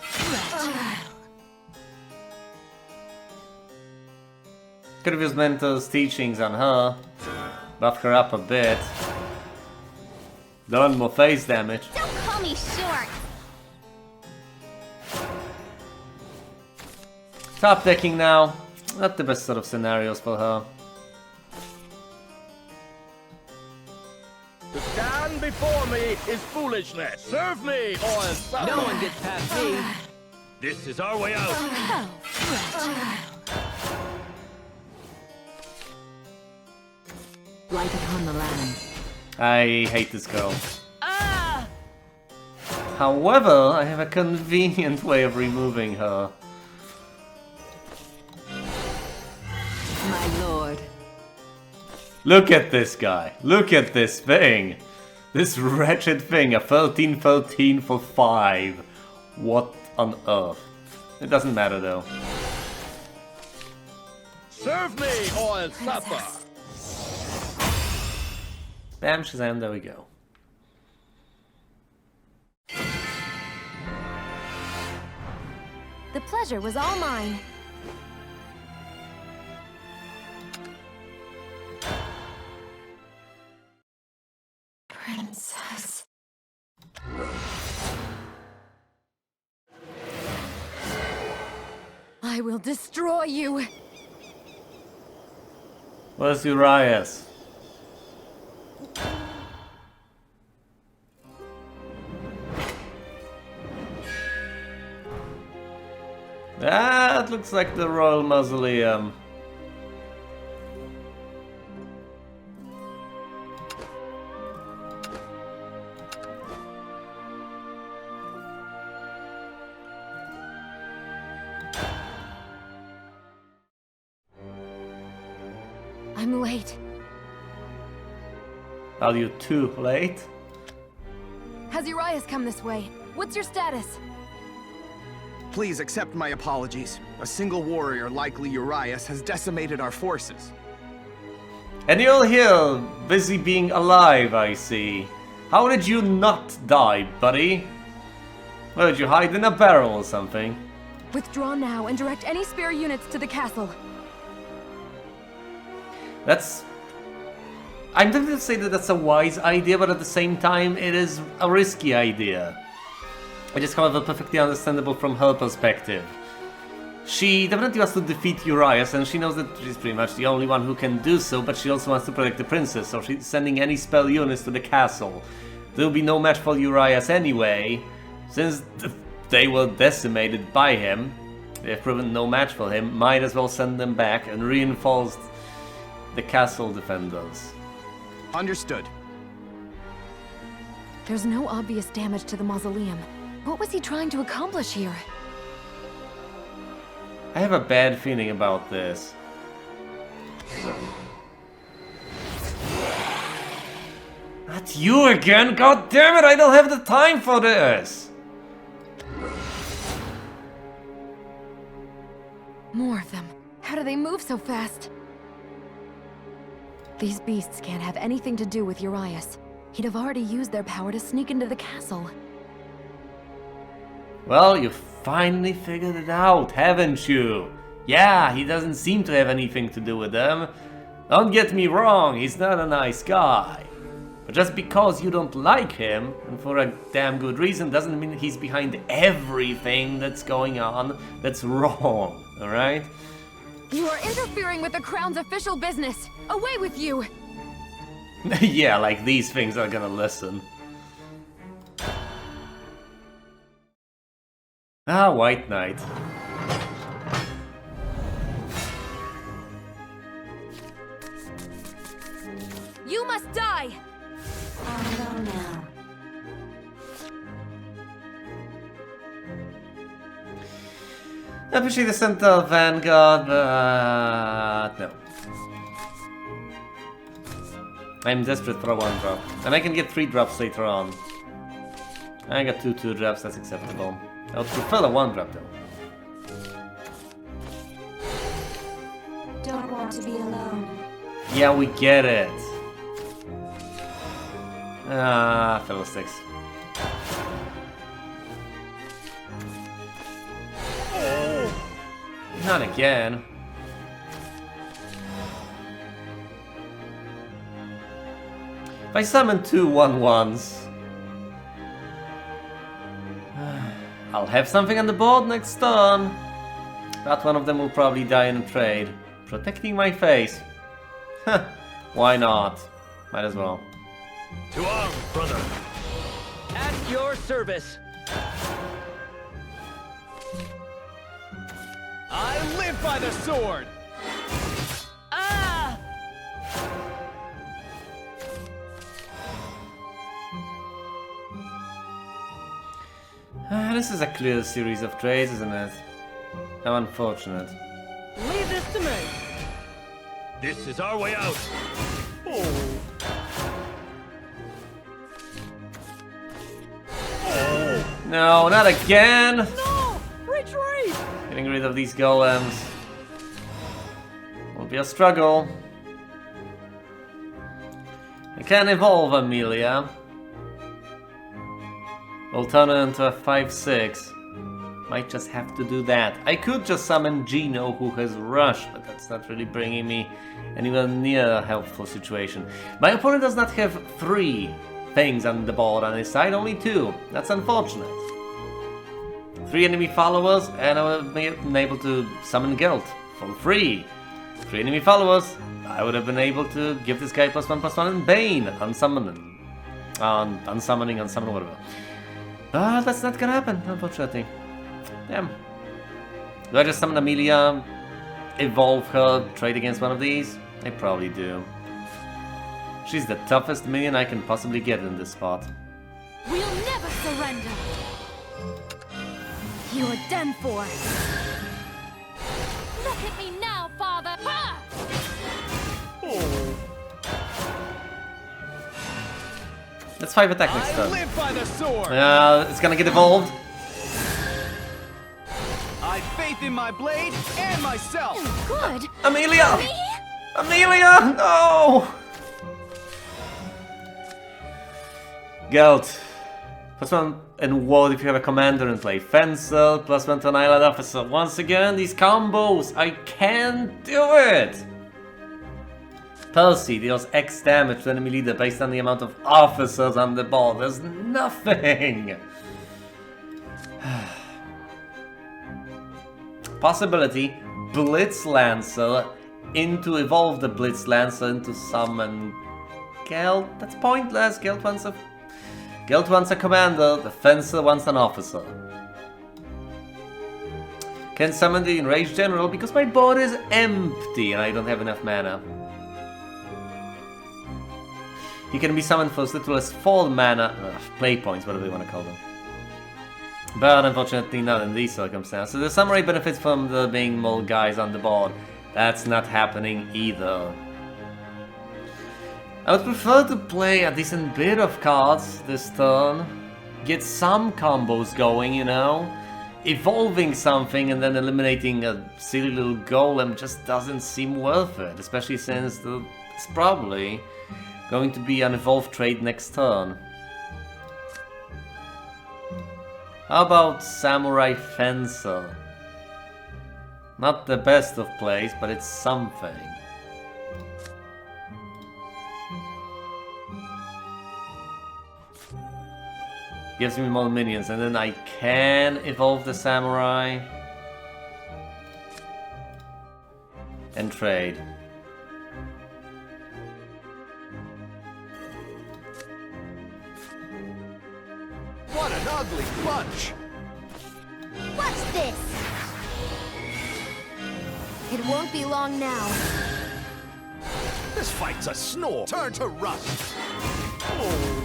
fragile. Could have used Mentor's teachings on her. Buff her up a bit. Done more face damage. Don't call me short. Top decking now. Not the best sort of scenarios for her. To stand before me is foolishness. Serve me, or else No one gets past me. This is our way out. How fragile. Light upon the land. I hate this girl. However, I have a convenient way of removing her. My lord. Look at this guy. Look at this thing. This wretched thing. A 13-13 for 5. What on earth? It doesn't matter though. Serve me, or else suffer. Bam, Shazam, there we go. The pleasure was all mine. Princess. I will destroy you. Where's Urias? That looks like the Royal Mausoleum. I'm late. Are you too late? Has Urias come this way? What's your status? Please accept my apologies. A single warrior, likely Urias, has decimated our forces. And you're here, busy being alive, I see. How did you not die, buddy? Where did you hide in a barrel or something? Withdraw now and direct any spare units to the castle. I'm tempted to say that that's a wise idea, but at the same time, it is a risky idea. It is, however, perfectly understandable from her perspective. She definitely wants to defeat Urias, and she knows that she's pretty much the only one who can do so, but she also wants to protect the princess, so she's sending any spell units to the castle. There will be no match for Urias anyway, since they were decimated by him. They've proven no match for him, might as well send them back and reinforce the castle defenders. Understood. There's no obvious damage to the mausoleum. What was he trying to accomplish here? I have a bad feeling about this. Not you again! God damn it! I don't have the time for this! More of them. How do they move so fast? These beasts can't have anything to do with Urias. He'd have already used their power to sneak into the castle. Well, you finally figured it out, haven't you? Yeah, he doesn't seem to have anything to do with them. Don't get me wrong, he's not a nice guy. But just because you don't like him, and for a damn good reason, doesn't mean he's behind everything that's going on that's wrong, alright? You are interfering with the Crown's official business! Away with you! Yeah, like these things are gonna listen. Ah, White Knight. You must die! I'll go now. I appreciate the Center Vanguard, but no. I'm desperate for a 1-drop. And I can get 3 drops later on. I got 2 2-drops, that's acceptable. I would prefer the 1-drop though. Don't want to be alone. Yeah, we get it. Ah, fiddlesticks. Not again. If I summon 2 1/1s, I'll have something on the board next turn. That one of them will probably die in a trade. Protecting my face. Why not? Might as well. To arms, brother. At your service. I live by the sword! Ah! This is a clear series of trades, isn't it? How unfortunate. Leave this to me. This is our way out. Oh. No, not again! No! Retreat! Getting rid of these golems will be a struggle. I can evolve Amelia. We'll turn her into a 5/6. Might just have to do that. I could just summon Gino, who has Rush, but that's not really bringing me anywhere near a helpful situation. My opponent does not have 3 things on the board on his side, only 2. That's unfortunate. 3 enemy followers, and I would have been able to summon Guilt for free. 3 enemy followers, I would have been able to give this guy +1/+1 and Bane, unsummoning, whatever. But that's not gonna happen, unfortunately. Damn. Do I just summon Amelia, evolve her, trade against one of these? I probably do. She's the toughest minion I can possibly get in this spot. We'll never surrender! You're done for! Look at me now, father! Ha! Let's 5 attack next I turn. live by the sword. It's gonna get evolved. I have faith in my blade and myself. Good! Amelia! Amelia! No! Gelt. +1 in ward if you have a commander in play. Fencer, +1 to an island officer. Once again, these combos. I can't do it! Percy deals X damage to enemy leader based on the amount of officers on the board. There's nothing! Possibility, Blitz Lancer into evolve the Blitz Lancer into summon Gelt. That's pointless. Gelt wants a commander, the Fencer wants an officer. Can summon the Enraged General because my board is empty and I don't have enough mana. He can be summoned for as little as 4 mana, play points, whatever you want to call them. But unfortunately not in these circumstances. The Samurai benefits from there being more guys on the board. That's not happening either. I would prefer to play a decent bit of cards this turn. Get some combos going, you know? Evolving something and then eliminating a silly little golem just doesn't seem worth it. Especially since it's probably going to be an evolved trade next turn. How about Samurai Fencer? Not the best of plays, but it's something. Gives me more minions, and then I can evolve the Samurai and trade. What an ugly bunch! What's this? It won't be long now. This fight's a snore. Turn to rust. Oh.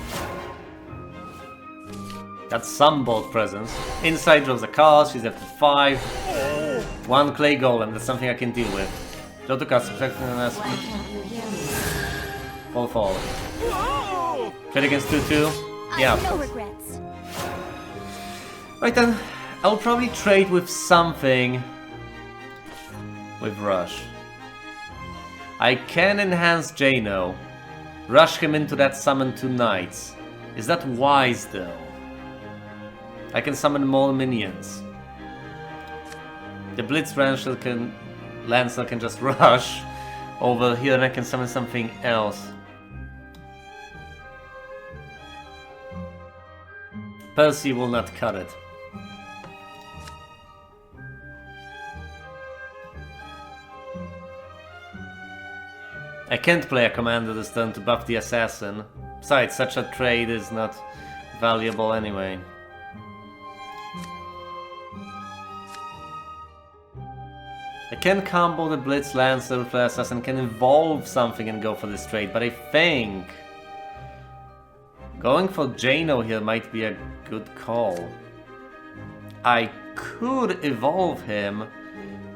Got some board presence. Inside draws a card, she's after 5. 1 clay golem, that's something I can deal with. Draw 2 cards, subtract and fall. Trade against 2/2. Yeah. No regrets. Right then, I'll probably trade with something with Rush. I can enhance Jano. Rush him into that summon 2 knights. Is that wise though? I can summon more minions. The Blitz Lancer can just rush over here and I can summon something else. Percy will not cut it. I can't play a commander this turn to buff the assassin. Besides, such a trade is not valuable anyway. I can combo the Blitz Lancer with the assassin, can evolve something and go for this trade, but I think going for Jano here might be a good call. I could evolve him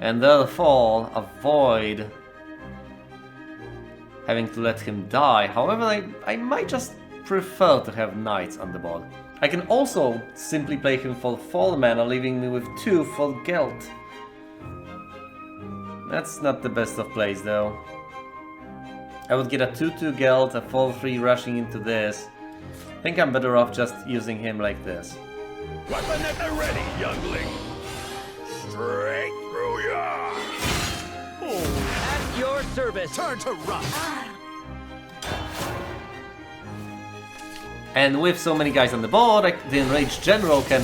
and therefore avoid having to let him die. However, I might just prefer to have knights on the board. I can also simply play him for 4 mana, leaving me with 2 for Gelt. That's not the best of plays though. I would get a 2/2 Gelt, a 4/3 rushing into this. I think I'm better off just using him like this. Weapon at the ready, youngling. Straight through ya. At your service. Turn to rust. And with so many guys on the board, the enraged general can...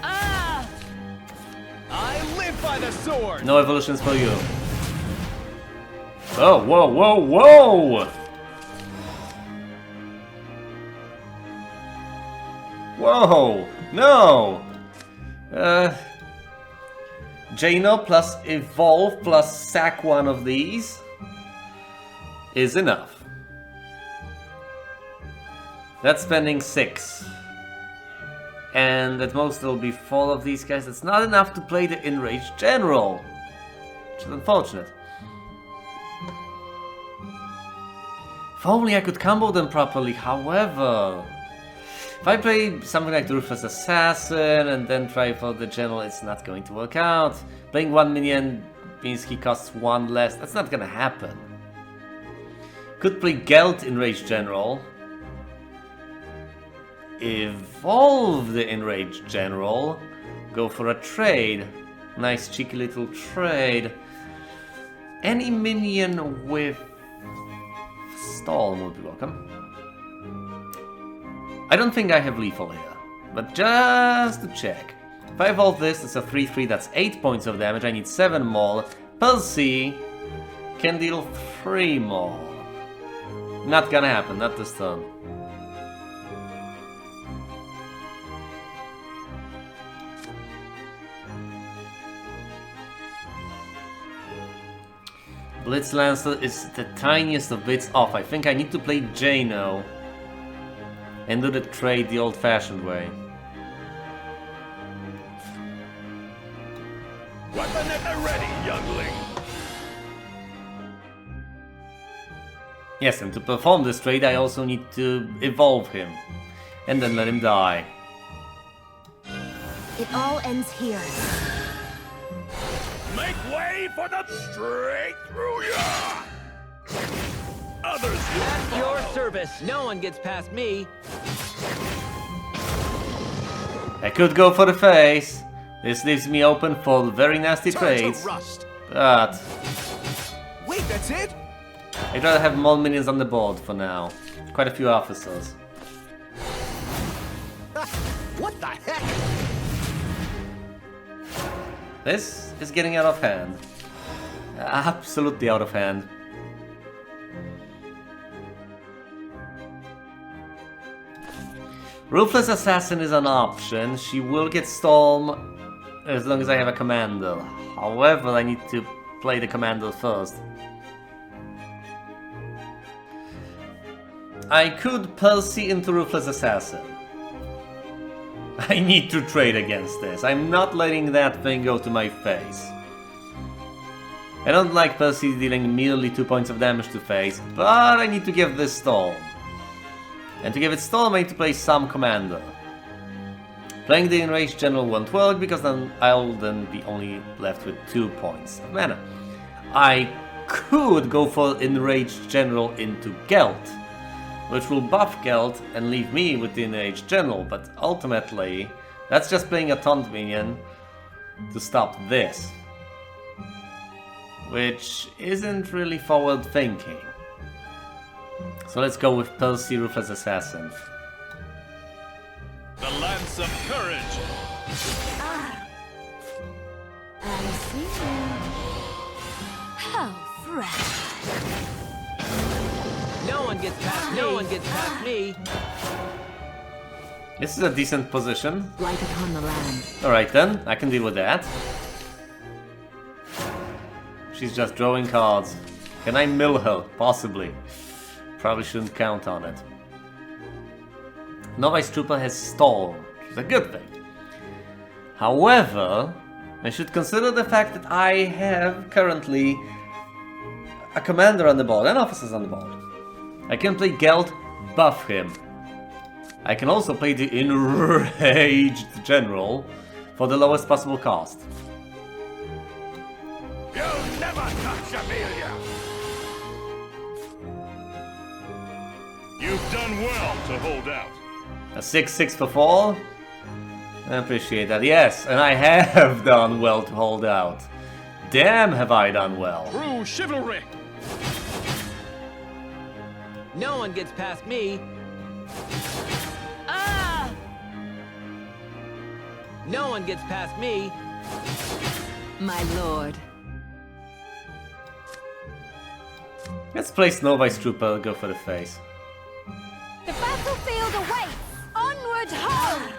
Ah! I live by the sword! No evolutions for you. Oh, whoa, whoa, whoa! Whoa, no! Jano plus evolve plus sack one of these is enough. That's spending 6. And at most there'll be 4 of these guys. That's not enough to play the enraged general, which is unfortunate. If only I could combo them properly, however... If I play something like the Ruthless Assassin and then try for the general, it's not going to work out. Playing 1 minion means he costs 1 less. That's not gonna happen. Could play Gelt Enraged General. Evolve the Enraged General. Go for a trade. Nice cheeky little trade. Any minion with Storm would be welcome. I don't think I have lethal here, but just to check. If I evolve this, it's a 3-3, that's 8 points of damage, I need 7 more. Percy can deal 3 more. Not gonna happen, not this turn. Blitz Lancer is the tiniest of bits off. I think I need to play Jano and do the trade the old-fashioned way. Weapon at the ready, youngling! Yes, and to perform this trade I also need to evolve him. And then let him die. It all ends here. Make way for the straight through ya! Others At your service. No one gets past me. I could go for the face. This leaves me open for very nasty trades. But Wait, that's it? I'd rather have more minions on the board for now. Quite a few officers. What the heck? This is getting out of hand. Absolutely out of hand. Ruthless Assassin is an option. She will get Storm as long as I have a commander. However, I need to play the commander first. I could Percy into Ruthless Assassin. I need to trade against this. I'm not letting that thing go to my face. I don't like Percy dealing merely 2 points of damage to face, but I need to give this Storm. And to give it Storm, I need to play some commander. Playing the Enraged General won't work, because then I'll then be only left with 2 points of mana. I could go for Enraged General into Gelt, which will buff Gelt and leave me with the Enraged General, but ultimately, that's just playing a taunt minion to stop this. Which isn't really forward thinking. So let's go with Percy Ruthless Assassin. The Lance of Courage! I see. How fresh. No one gets past me. No one gets past me. This is a decent position. Light upon the land. Alright then, I can deal with that. She's just drawing cards. Can I mill her? Possibly. Probably shouldn't count on it. Novice Trooper has Storm, which is a good thing. However, I should consider the fact that I have currently a commander on the board and officers on the board. I can play Gelt, buff him. I can also play the Enraged General for the lowest possible cost. You'll never touch Amelia! You've done well to hold out. A 6/6 for 4? I appreciate that. Yes, and I have done well to hold out. Damn, have I done well. True chivalry! No one gets past me. No one gets past me. My lord. Let's play Snowvice Trooper, go for the face. The battlefield awaits! Onward ho!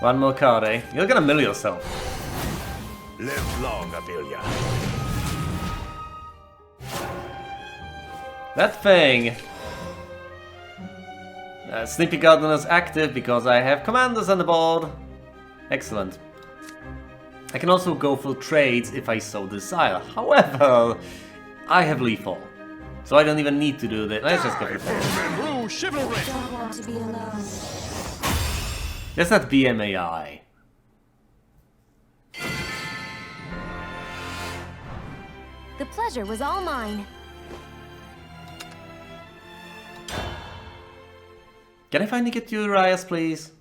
One more card, eh? You're gonna mill yourself. Live long, Amelia. That thing! Sleepy Gardener's active because I have commanders on the board. Excellent. I can also go for trades if I so desire. However, I have lethal. So I don't even need to do that. Let's just go for trades. Chivalry. Don't want to be alone. Let's not BMAI. The pleasure was all mine. Can I finally get you Urias, please?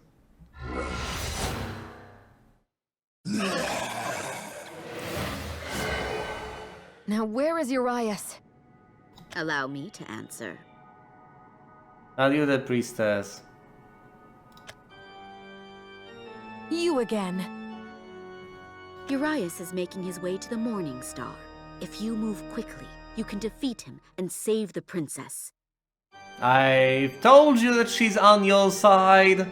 Now where is Urias? Allow me to answer. Are you the priestess? You again. Urias is making his way to the Morning Star. If you move quickly, you can defeat him and save the princess. I've told you that she's on your side.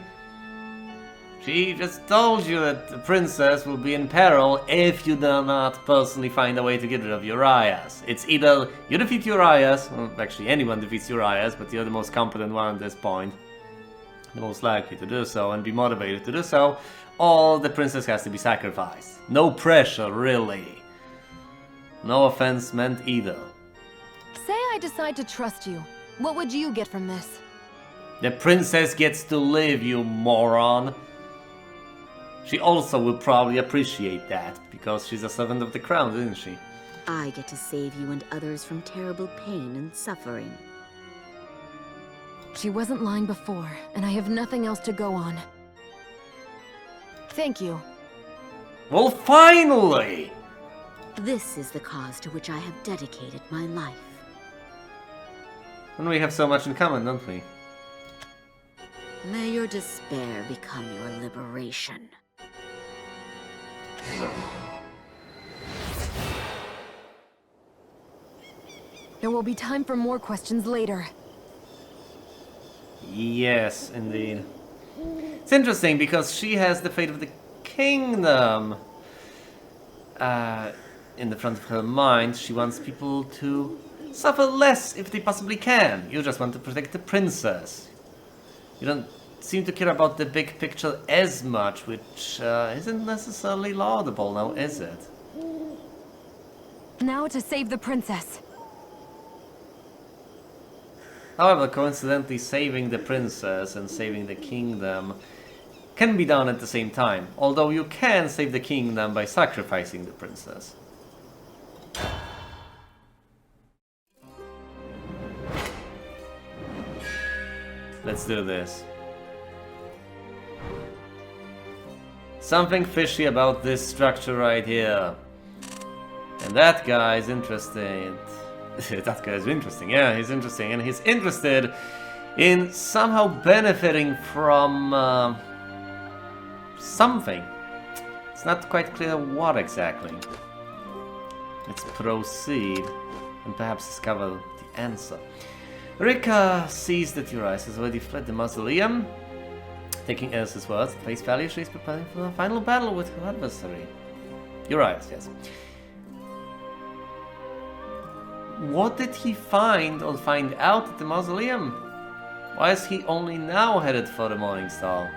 She just told you that the princess will be in peril if you do not personally find a way to get rid of Urias. It's either you defeat Urias, well, actually anyone defeats Urias, but you're the most competent one at this point. The most likely to do so and be motivated to do so, or the princess has to be sacrificed. No pressure, really. No offense meant either. Say I decide to trust you. What would you get from this? The princess gets to live, you moron. She also will probably appreciate that, because she's a servant of the crown, isn't she? I get to save you and others from terrible pain and suffering. She wasn't lying before, and I have nothing else to go on. Thank you. Well, finally! This is the cause to which I have dedicated my life. And we have so much in common, don't we? May your despair become your liberation. There will be time for more questions later. Yes, indeed. It's interesting because she has the fate of the kingdom in the front of her mind. She wants people to suffer less if they possibly can. You just want to protect the princess. You don't seem to care about the big picture as much, which isn't necessarily laudable now, is it? Now to save the princess. However, coincidentally, saving the princess and saving the kingdom can be done at the same time, although you can save the kingdom by sacrificing the princess. Let's do this. Something fishy about this structure right here. And that guy is interesting. That guy is interesting, yeah, he's interesting. And he's interested in somehow benefiting from something. It's not quite clear what exactly. Let's proceed and perhaps discover the answer. Rika sees that Urias has already fled the mausoleum. Taking Elsa's words at face value, she is preparing for a final battle with her adversary. Urias, yes. What did he find or find out at the mausoleum? Why is he only now headed for the Morning Star?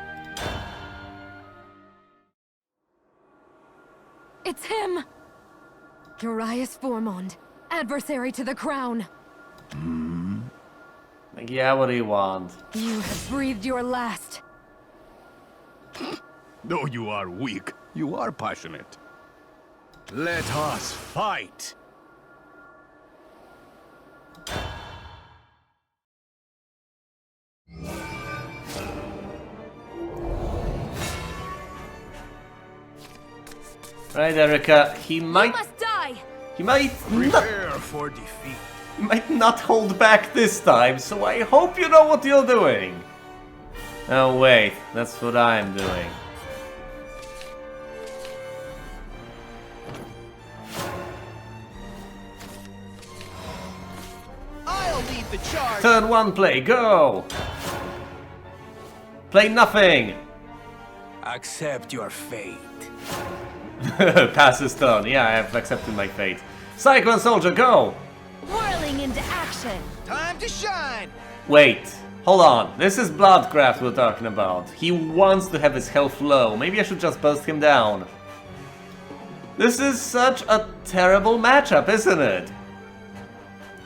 It's him! Urias Formond, adversary to the crown. Like, yeah, what do you want? You have breathed your last. Though you are weak, you are passionate. Let us fight! Right, Erica, he might... You must die! He might not... Prepare for defeat. might not hold back this time, so I hope you know what you're doing. Oh wait, that's what I'm doing. I'll lead the charge. Turn 1 play, go! Play nothing! Accept your fate. Pass his turn, yeah, I have accepted my fate. Cyclone Soldier, go! Whirling into action. Time to shine. Wait, hold on. This is Bloodcraft we're talking about. He wants to have his health low. Maybe I should just burst him down. This is such a terrible matchup, isn't it?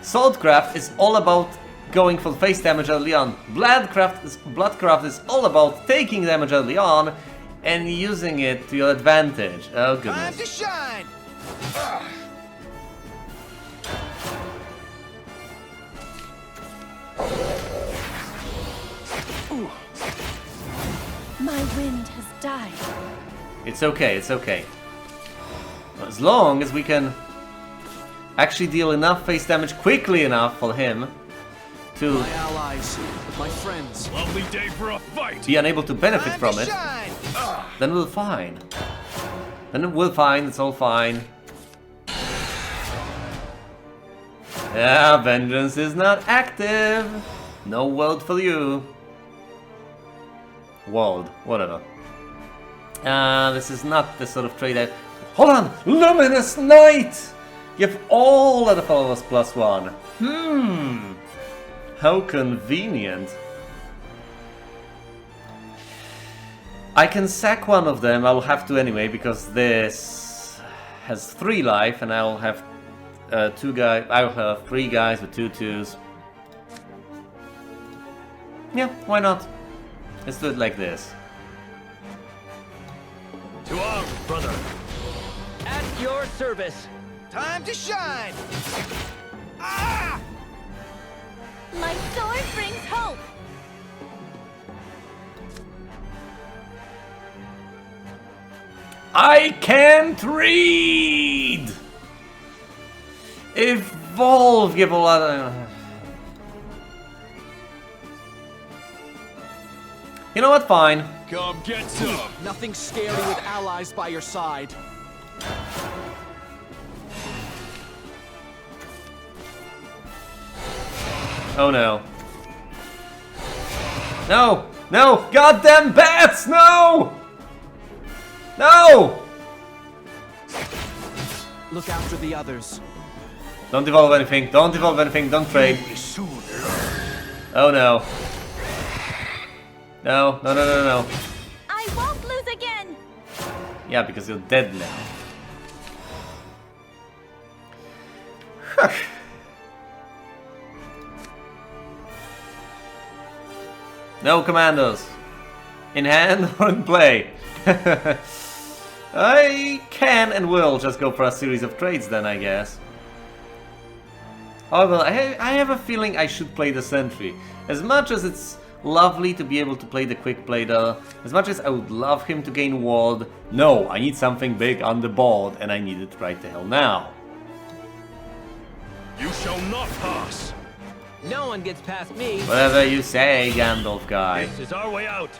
Swordcraft is all about going for face damage early on. Bloodcraft is all about taking damage early on and using it to your advantage. Oh Time goodness. to shine. My wind has died. It's okay, it's okay. As long as we can actually deal enough face damage quickly enough for him to My allies, my friends. Lovely day for a fight. be unable to benefit Time from to it, shine. then we're fine. Then we're fine, it's all fine. Yeah, vengeance is not active. No world for you. World, whatever. This is not the sort of trade I... Hold on! Luminous Night! Give all other followers +1. How convenient. I can sack one of them, I'll have to anyway, because this has 3 life, and I'll have 2 guys. I'll have 3 guys with 2 2s. Yeah, why not? Let's do it like this. To arms, brother. At your service. Time to shine. Ah! My sword brings hope. I can't read! Evolve, give a lot of... You know what, fine. Come get some. Nothing scary with allies by your side. Oh no. No! No! Goddamn bats! No! No! Look after the others. Don't evolve anything, don't evolve anything, don't trade. Oh no. No, no, no, no, no. I won't lose again. Yeah, because you're dead now. No commandos. In hand or in play? I can and will just go for a series of trades then, I guess. However, I have a feeling I should play the sentry. As much as it's lovely to be able to play the quick play there, as much as I would love him to gain ward, no, I need something big on the board, and I need it right the hell now. You shall not pass. No one gets past me. Whatever you say, Gandalf guy. This is our way out.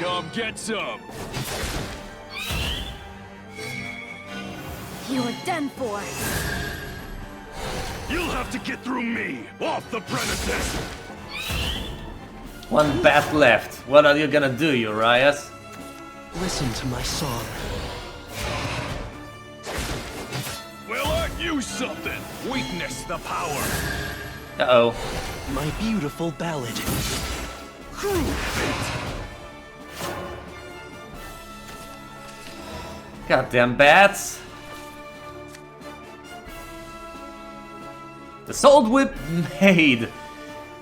Come get some. You're done for. You'll have to get through me. Off the premises. One bat left. What are you gonna do, Urias? Listen to my song. Well, aren't you something? Weakness the power. Uh-oh. My beautiful ballad. Cruel fate. Goddamn bats. The Sword Whip Maid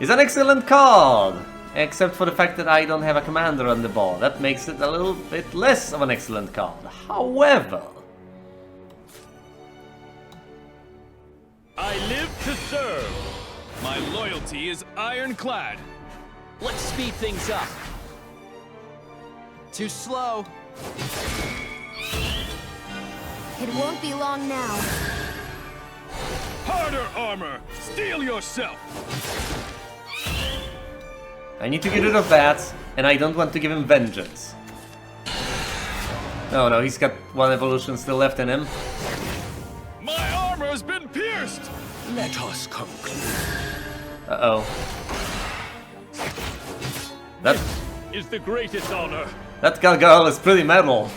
is an excellent card, except for the fact that I don't have a commander on the board. That makes it a little bit less of an excellent card. However, I live to serve. My loyalty is ironclad. Let's speed things up. Too slow. It won't be long now. Harder armor! Steel yourself! I need to get rid of that, and I don't want to give him vengeance. Oh no, he's got one evolution still left in him. My armor's been pierced! Let us conclude. Uh-oh. That Is the greatest honor. that gargoyle is pretty metal.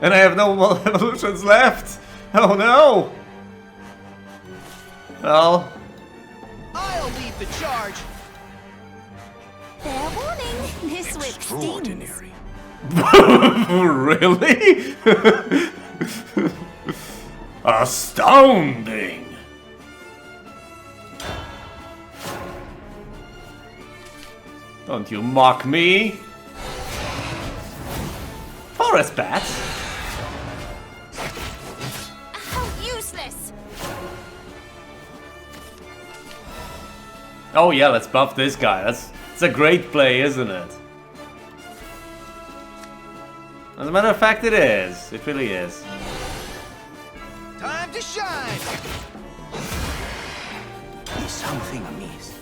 And I have no more evolutions left! Oh no! Well... I'll lead the charge. Fair warning, this whip stings. Extraordinary. Really? Astounding! Don't you mock me? Forest bat? How useless! Oh yeah, let's buff this guy. It's a great play, isn't it? As a matter of fact, it is. It really is. Time to shine. Is something amiss?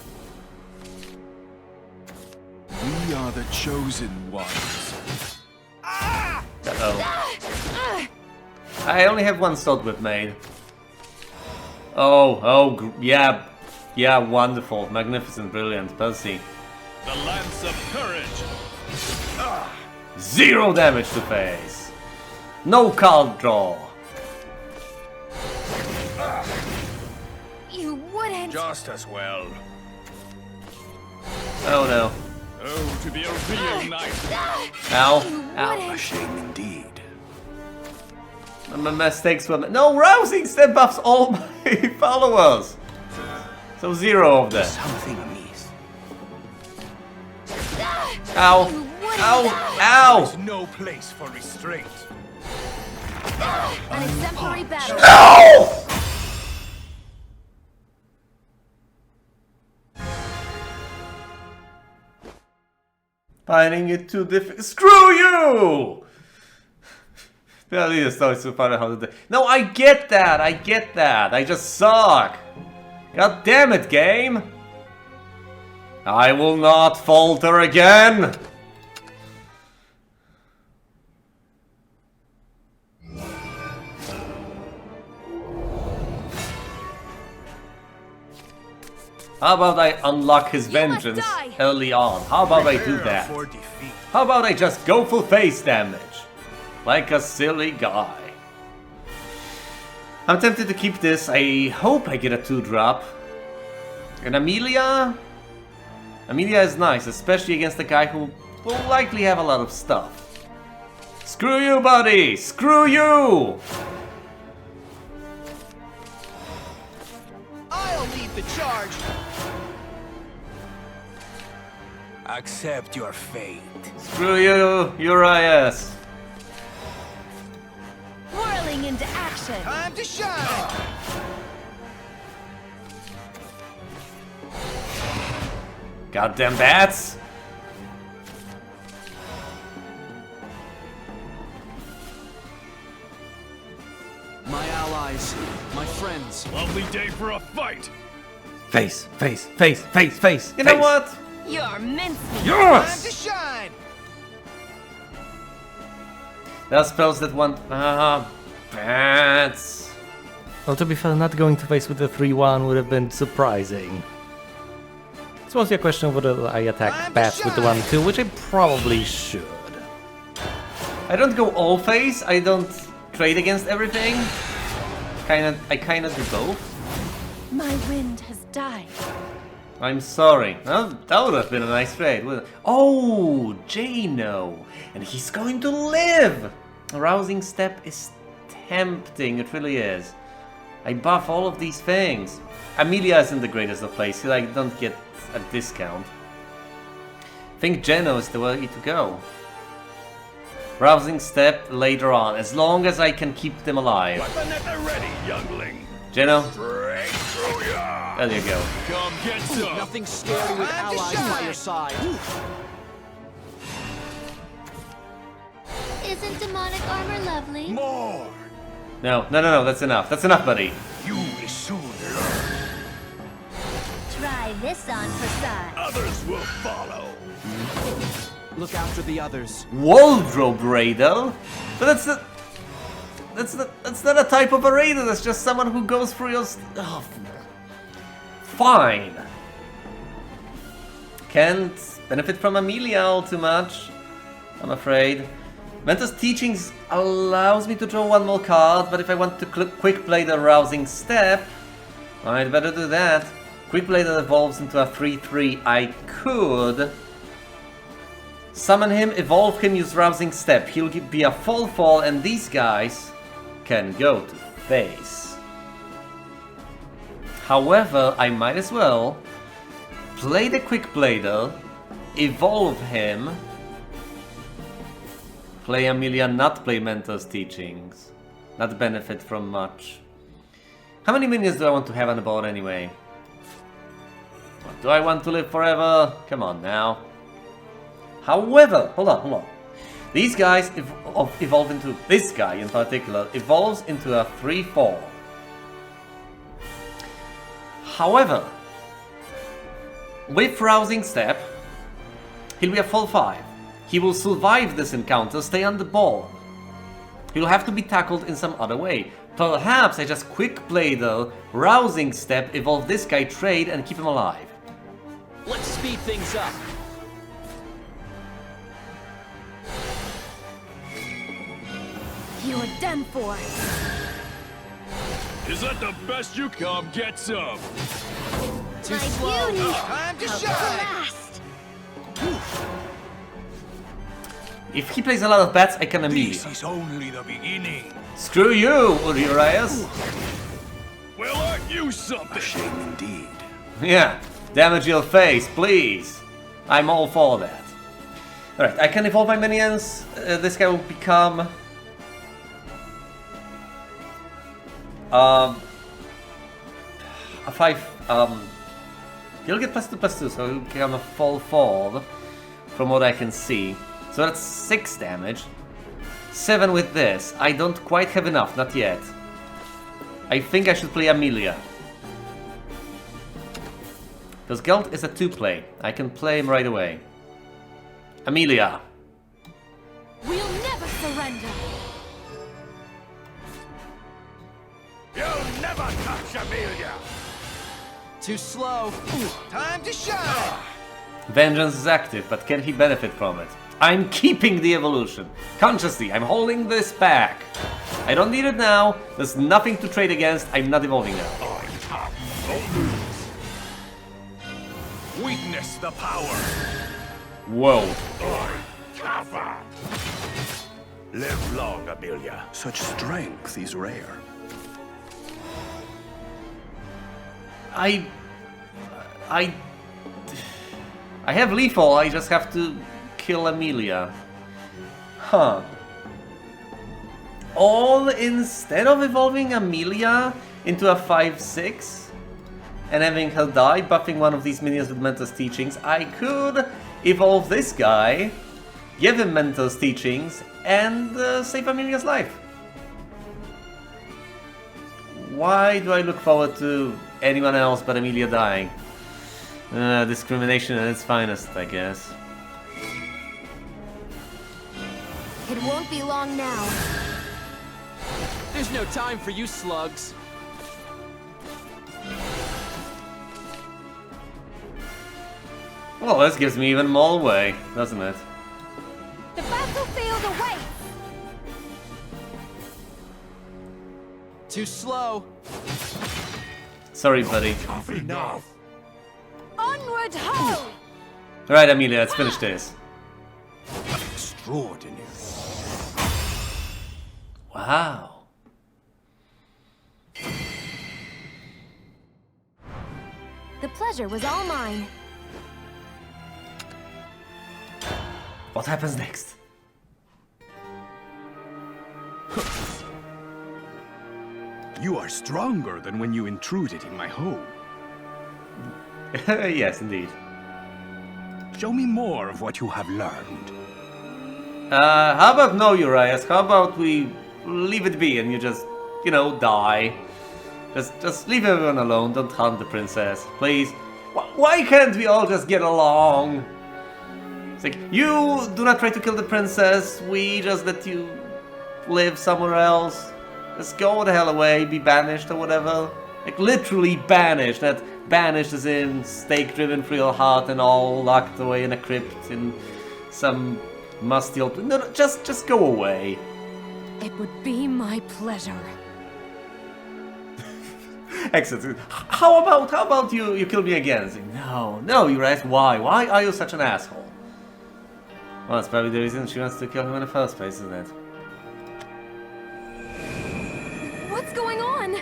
We are the chosen ones. Uh-oh. I only have one sword whip made. Oh, yeah. Yeah, wonderful, magnificent, brilliant, Percy. The Lance of Courage. 0 damage to face. No card draw. You wouldn't. Just as well. Oh no. Oh, to be a real knight. Ow. A Ow. shame indeed. My mistakes were... No, rousing step buffs all my followers. So 0 of them. Something amiss. Ow. Ow. Ow. There's no place for restraint. An exemplary battle. Ow! Finding it too difficult. Screw you! The leader starts to find out how to do. No, I get that. I get that. I just suck. God damn it, game. I will not falter again. How about I unlock his vengeance early on? How about I do that? For defeat. How about I just go full face damage? Like a silly guy. I'm tempted to keep this. I hope I get a 2-drop. And Amelia? Amelia is nice, especially against a guy who will likely have a lot of stuff. Screw you, buddy! Screw you! I'll lead the charge. Accept your fate. Screw you, Urias! Whirling into action. Time to shine. Goddamn bats! My allies, my friends. Lovely day for a fight. Face, face, face, face, face! You know what? You're mincemeat. Time to Yes! shine. There are spells that want... bats. Well, to be fair, not going to face with the 3-1 would have been surprising. It's mostly a question of whether I attack bats with the 1-2, which I probably should. I don't go all face, I don't trade against everything. I kinda do both. My wind has died. I'm sorry. Well, that would have been a nice trade, wouldn't it? Oh, Jano! And he's going to live! A rousing step is tempting, it really is. I buff all of these things. Amelia isn't the greatest of plays, I don't get a discount. I think Jano is the way to go. Rousing step later on, as long as I can keep them alive. Weapon at the ready, youngling. Jano, Straight through ya. there you go. Come get some. Nothing scary with Time to allies by shine. your side. Isn't demonic armor lovely? More. No, that's enough. That's enough, buddy. You soon learn. Try this on for size. Others will follow. Look after the others. Wardrobe raider? But that's not a type of a raider, that's just someone who goes through your oh, fine. Can't benefit from Amelia all too much, I'm afraid. Mentor's Teachings allows me to draw one more card, but if I want to quick play the Rousing Step, I'd better do that. Quick play that evolves into a 3/3. I could summon him, evolve him, use Rousing Step. He'll be a fall, and these guys can go to face. However, I might as well play the Quick Blader, evolve him, play Amelia, not play Mentor's Teachings, not benefit from much. How many minions do I want to have on the board anyway? What, do I want to live forever? Come on now. However, hold on. These guys evolve into, this guy in particular, evolves into a 3/4. However, with Rousing Step, he'll be a full 5. He will survive this encounter, stay on the board. He'll have to be tackled in some other way. Perhaps I just quick play the Rousing Step, evolve this guy, trade, and keep him alive. Let's speed things up. You're done for. Is that the best you come get some? Too My slow. beauty. Time to How shine! last. If he plays a lot of bats, I can Amelia. This is only the beginning. Screw you, Urias. Well, aren't you something? A shame indeed. Yeah, damage your face, please. I'm all for that. Alright, I can evolve my minions. This guy will become a 5. He'll get +2/+2, so he'll become a full 4 from what I can see. So that's 6 damage. 7 with this. I don't quite have enough, not yet. I think I should play Amelia. Because Gelt is a 2-play. I can play him right away. Amelia. We'll never surrender. You'll never touch Amelia. Too slow. Time to shine! Vengeance is active, but can he benefit from it? I'm keeping the evolution. Consciously, I'm holding this back. I don't need it now. There's nothing to trade against. I'm not evolving now. Witness the power. Whoa. Live long, Amelia. Such strength is rare. I have lethal, I just have to kill Amelia. Huh. All instead of evolving Amelia into a 5/6 and having her die, buffing one of these minions with Mentor's Teachings, I could evolve this guy, give him Mentor's Teachings, and save Amelia's life. Why do I look forward to anyone else but Amelia dying? Discrimination at its finest, I guess. It won't be long now. There's no time for you slugs. Well, this gives me even more way, doesn't it? The battlefield awaits! Too slow. Sorry, buddy. Enough. Onward ho! Alright, Amelia, let's finish this. Extraordinary. Wow. The pleasure was all mine. What happens next? You are stronger than when you intruded in my home. Yes, indeed. Show me more of what you have learned. How about no, Urias? How about we leave it be and you just, you know, die? Just leave everyone alone. Don't harm the princess, please. Why can't we all just get along? It's like, you do not try to kill the princess. We just let you live somewhere else. Just go the hell away, be banished or whatever. Like, literally banished. Not banished as in stake-driven through your heart and all locked away in a crypt in some musty old... No, just go away. It would be my pleasure. Excellent. How about you kill me again? It's like, no, you ask why? Why are you such an asshole? Well, that's probably the reason she wants to kill him in the first place, isn't it? What's going on?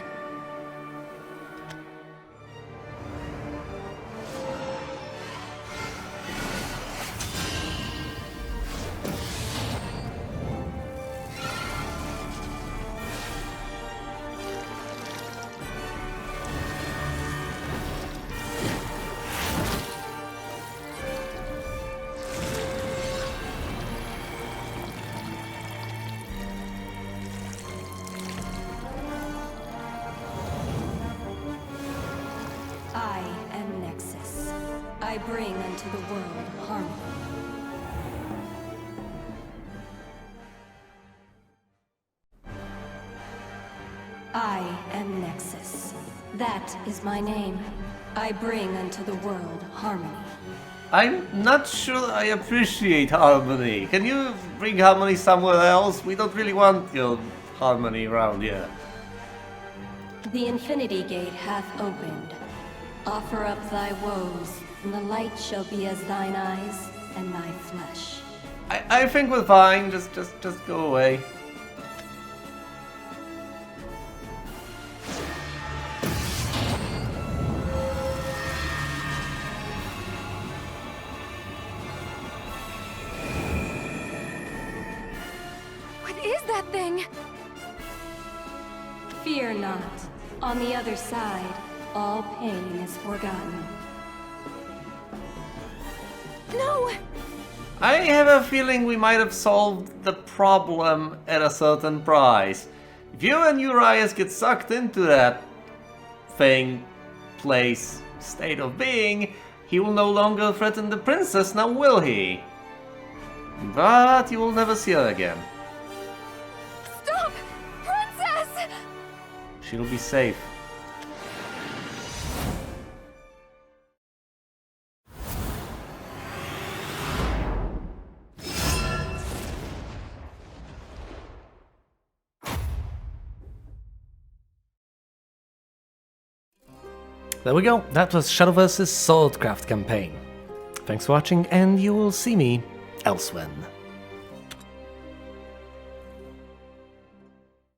I am Nexus. I bring unto the world harmony. I am Nexus. That is my name. I bring unto the world harmony. I'm not sure I appreciate harmony. Can you bring harmony somewhere else? We don't really want your harmony around here. The Infinity Gate hath opened. Offer up thy woes, and the light shall be as thine eyes and thy flesh. I think we're fine. Just go away. What is that thing? Fear not. On the other side, all pain is forgotten. No! I have a feeling we might have solved the problem at a certain price. If you and Urias get sucked into that thing, place, state of being, he will no longer threaten the princess, now will he? But you will never see her again. Stop! Princess! She'll be safe. There we go, that was Shadowverse's Swordcraft campaign. Thanks for watching, and you will see me elsewhere.